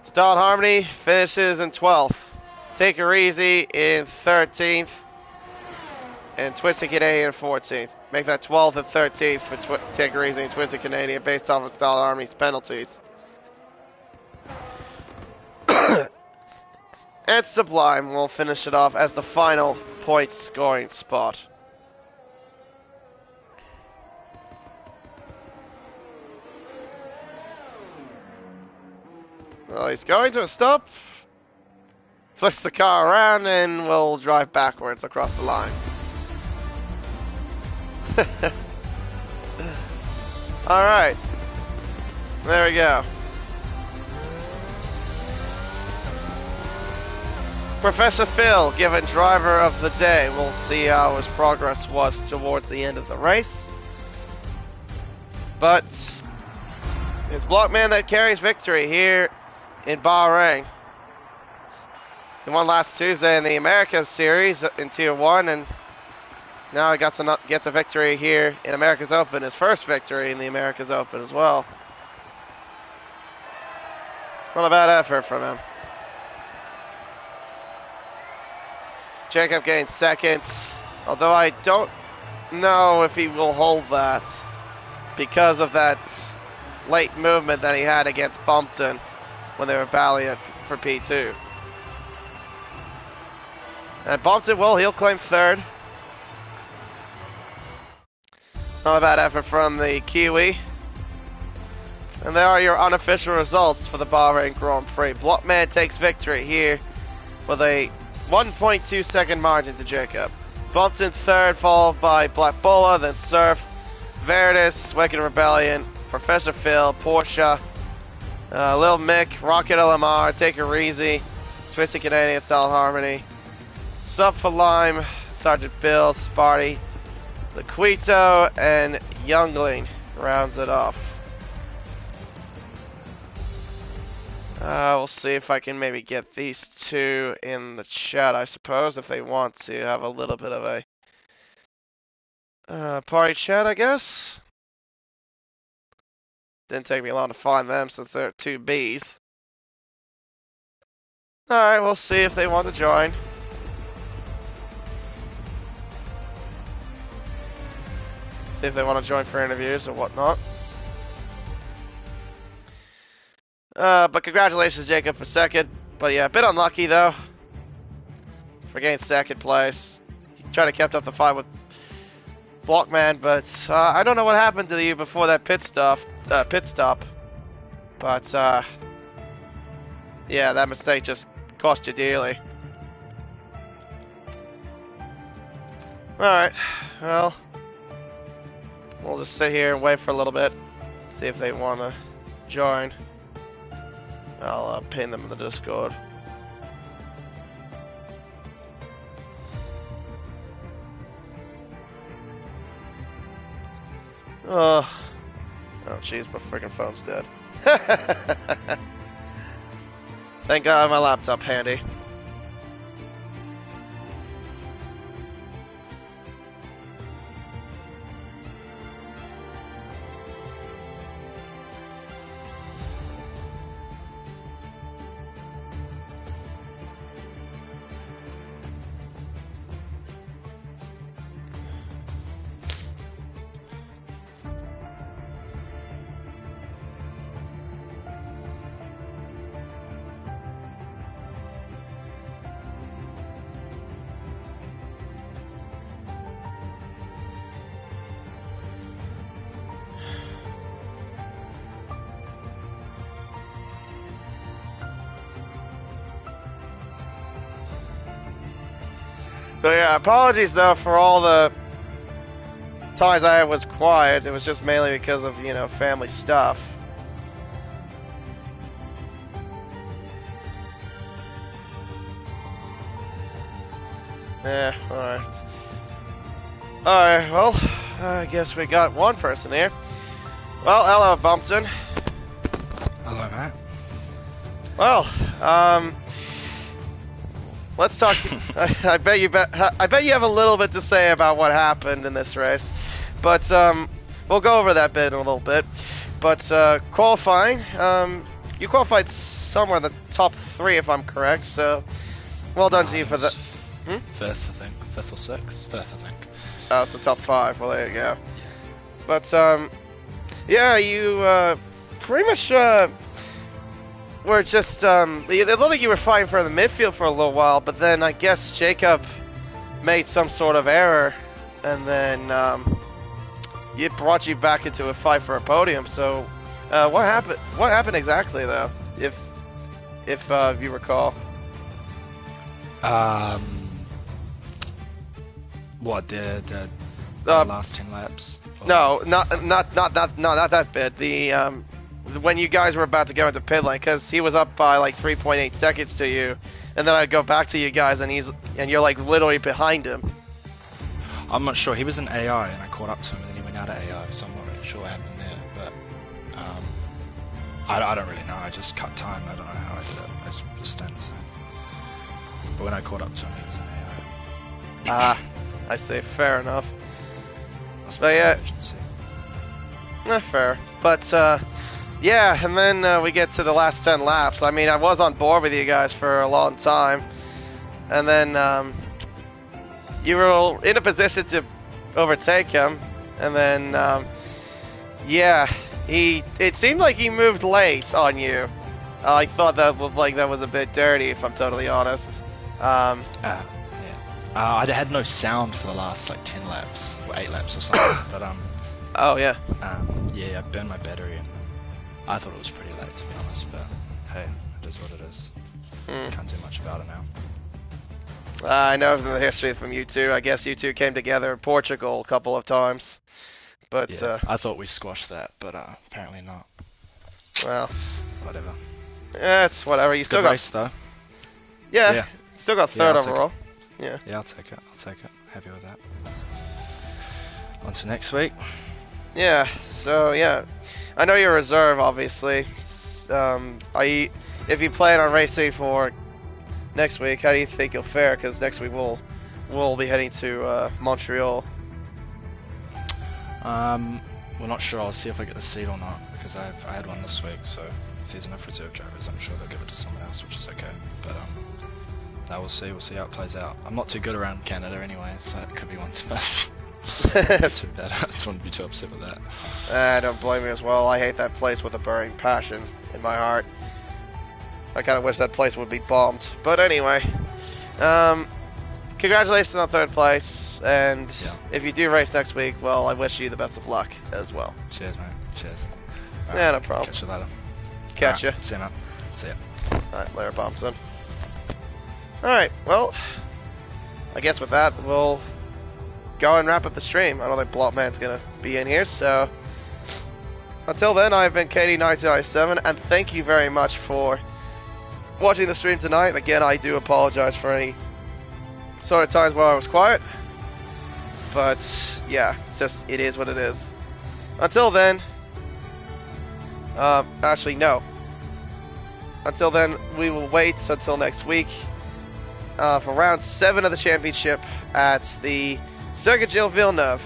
Styled Harmony finishes in 12th. Take Her Easy in 13th. And Twisted Canadian in 14th. Make that 12th and 13th for Take Her Easy and Twisted Canadian based off of Styled Harmony's penalties. And Sublime will finish it off as the final point scoring spot. Well, he's going to a stop. Flicks the car around and will drive backwards across the line. Alright. There we go. Professor Phil, given driver of the day. We'll see how his progress was towards the end of the race. But it's Blockman that carries victory here in Bahrain. He won last Tuesday in the Americas Series in Tier 1, and now he gets a victory here in America's Open, his first victory in the America's Open as well. Not a bad effort from him. Jacob gains seconds, although I don't know if he will hold that because of that late movement that he had against Bumpton when they were battling for P2. And Bumpton he'll claim third. Not a bad effort from the Kiwi. And there are your unofficial results for the Bahrain Grand Prix. Blockman takes victory here with a 1.2 second margin to Jacob. Bumpton third, followed by Black Bulla, then Surf, Veritas, Wicked Rebellion, Professor Phil, Porsche, Lil Mick, Rocket LMR, Take It Easy, Twisted Canadian Style Harmony, Sub for Lime, Sergeant Bill, Sparty, Laquito, and Youngling rounds it off. We'll see if I can maybe get these two in the chat, I suppose, if they want to have a little bit of a party chat, I guess. Didn't take me long to find them since they're two Bs. Alright, we'll see if they want to join. See if they want to join for interviews or whatnot. But congratulations, Jacob, for second. But yeah, a bit unlucky though for getting second place. He tried to keep up the fight with Blockman, but I don't know what happened to you before that pit stop. But yeah, that mistake just cost you dearly. All right, well, we'll just sit here and wait for a little bit, see if they want to join. I'll pin them in the Discord. Oh jeez, my freaking phone's dead. Thank God I have my laptop handy. So yeah, apologies though for all the times I was quiet. It was just mainly because of, you know, family stuff. Yeah, alright. Alright, well, I guess we got one person here. Well, hello, Bumpton. Hello, Matt. Well, let's talk. I bet you have a little bit to say about what happened in this race, but we'll go over that bit in a little bit. But qualifying, you qualified somewhere in the top 3, if I'm correct. So, well done to you for that. Fifth, I think. 5th or 6th. 5th, I think. Oh, so top 5. Well, there you go. But yeah, you pretty much were just it looked like you were fighting for the midfield for a little while, but then I guess Jacob made some sort of error, and then it brought you back into a fight for a podium. So what happened? What happened exactly, though, if you recall? What the last 10 laps? Or... No, not that bit. The when you guys were about to go into pit lane, because he was up by like 3.8 seconds to you, and then I'd go back to you guys, and you're like literally behind him. I'm not sure. He was in AI, and I caught up to him, and then he went out of AI, so I'm not really sure what happened there. But I don't really know. I just cut time. I don't know how I did it. I just stayed the same. But when I caught up to him, he was in AI. I see. Fair enough. But yeah, fair. But yeah, and then we get to the last 10 laps. I mean, I was on board with you guys for a long time, and then you were in a position to overtake him, and then yeah, it seemed like he moved late on you. I thought that looked like that was a bit dirty, if I'm totally honest. Yeah. I had no sound for the last like 10 laps or 8 laps or something, but oh yeah. Yeah, I burned my battery, and I thought it was pretty late, to be honest. But hey, it is what it is. Can't do much about it now. I know from the history from you two. I guess you two came together in Portugal a couple of times, but Yeah, I thought we squashed that, but apparently not. Well, Whatever. yeah, it's whatever. You It's a still good got race though. yeah, still got Yeah, third I'll take overall. Yeah. Yeah, I'll take it. Happy with that. On to next week. Yeah. So yeah, I know you're a reserve, obviously. If you plan on racing for next week, how do you think you'll fare? Because next week we'll be heading to Montreal. We're not sure. I'll see if I get the seat or not, because I had one this week. So if there's enough reserve drivers, I'm sure they'll give it to someone else, which is okay. But now we'll see. We'll see how it plays out. I'm not too good around Canada anyway, so it could be one to miss. Too bad. I don't want to be too upset with that. I don't blame you as well. I hate that place with a burning passion in my heart. I kind of wish that place would be bombed. But anyway, congratulations on third place. And if you do race next week, well, I wish you the best of luck as well. Cheers, mate. Cheers. Yeah, no problem. Catch you later. Catch ya. See you, mate. See ya. Alright, later, Bombson. Alright, well, I guess with that, we'll go and wrap up the stream. I don't think Blotman's going to be in here, so until then, I've been KD1997, and thank you very much for watching the stream tonight. Again, I do apologize for any sort of times where I was quiet, but yeah, it is what it is. Until then, actually no. Until then, we will wait until next week for round 7 of the championship at the Circuit Gilles Villeneuve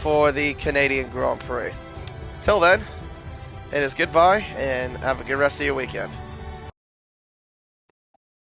for the Canadian Grand Prix. Till then, it is goodbye and have a good rest of your weekend.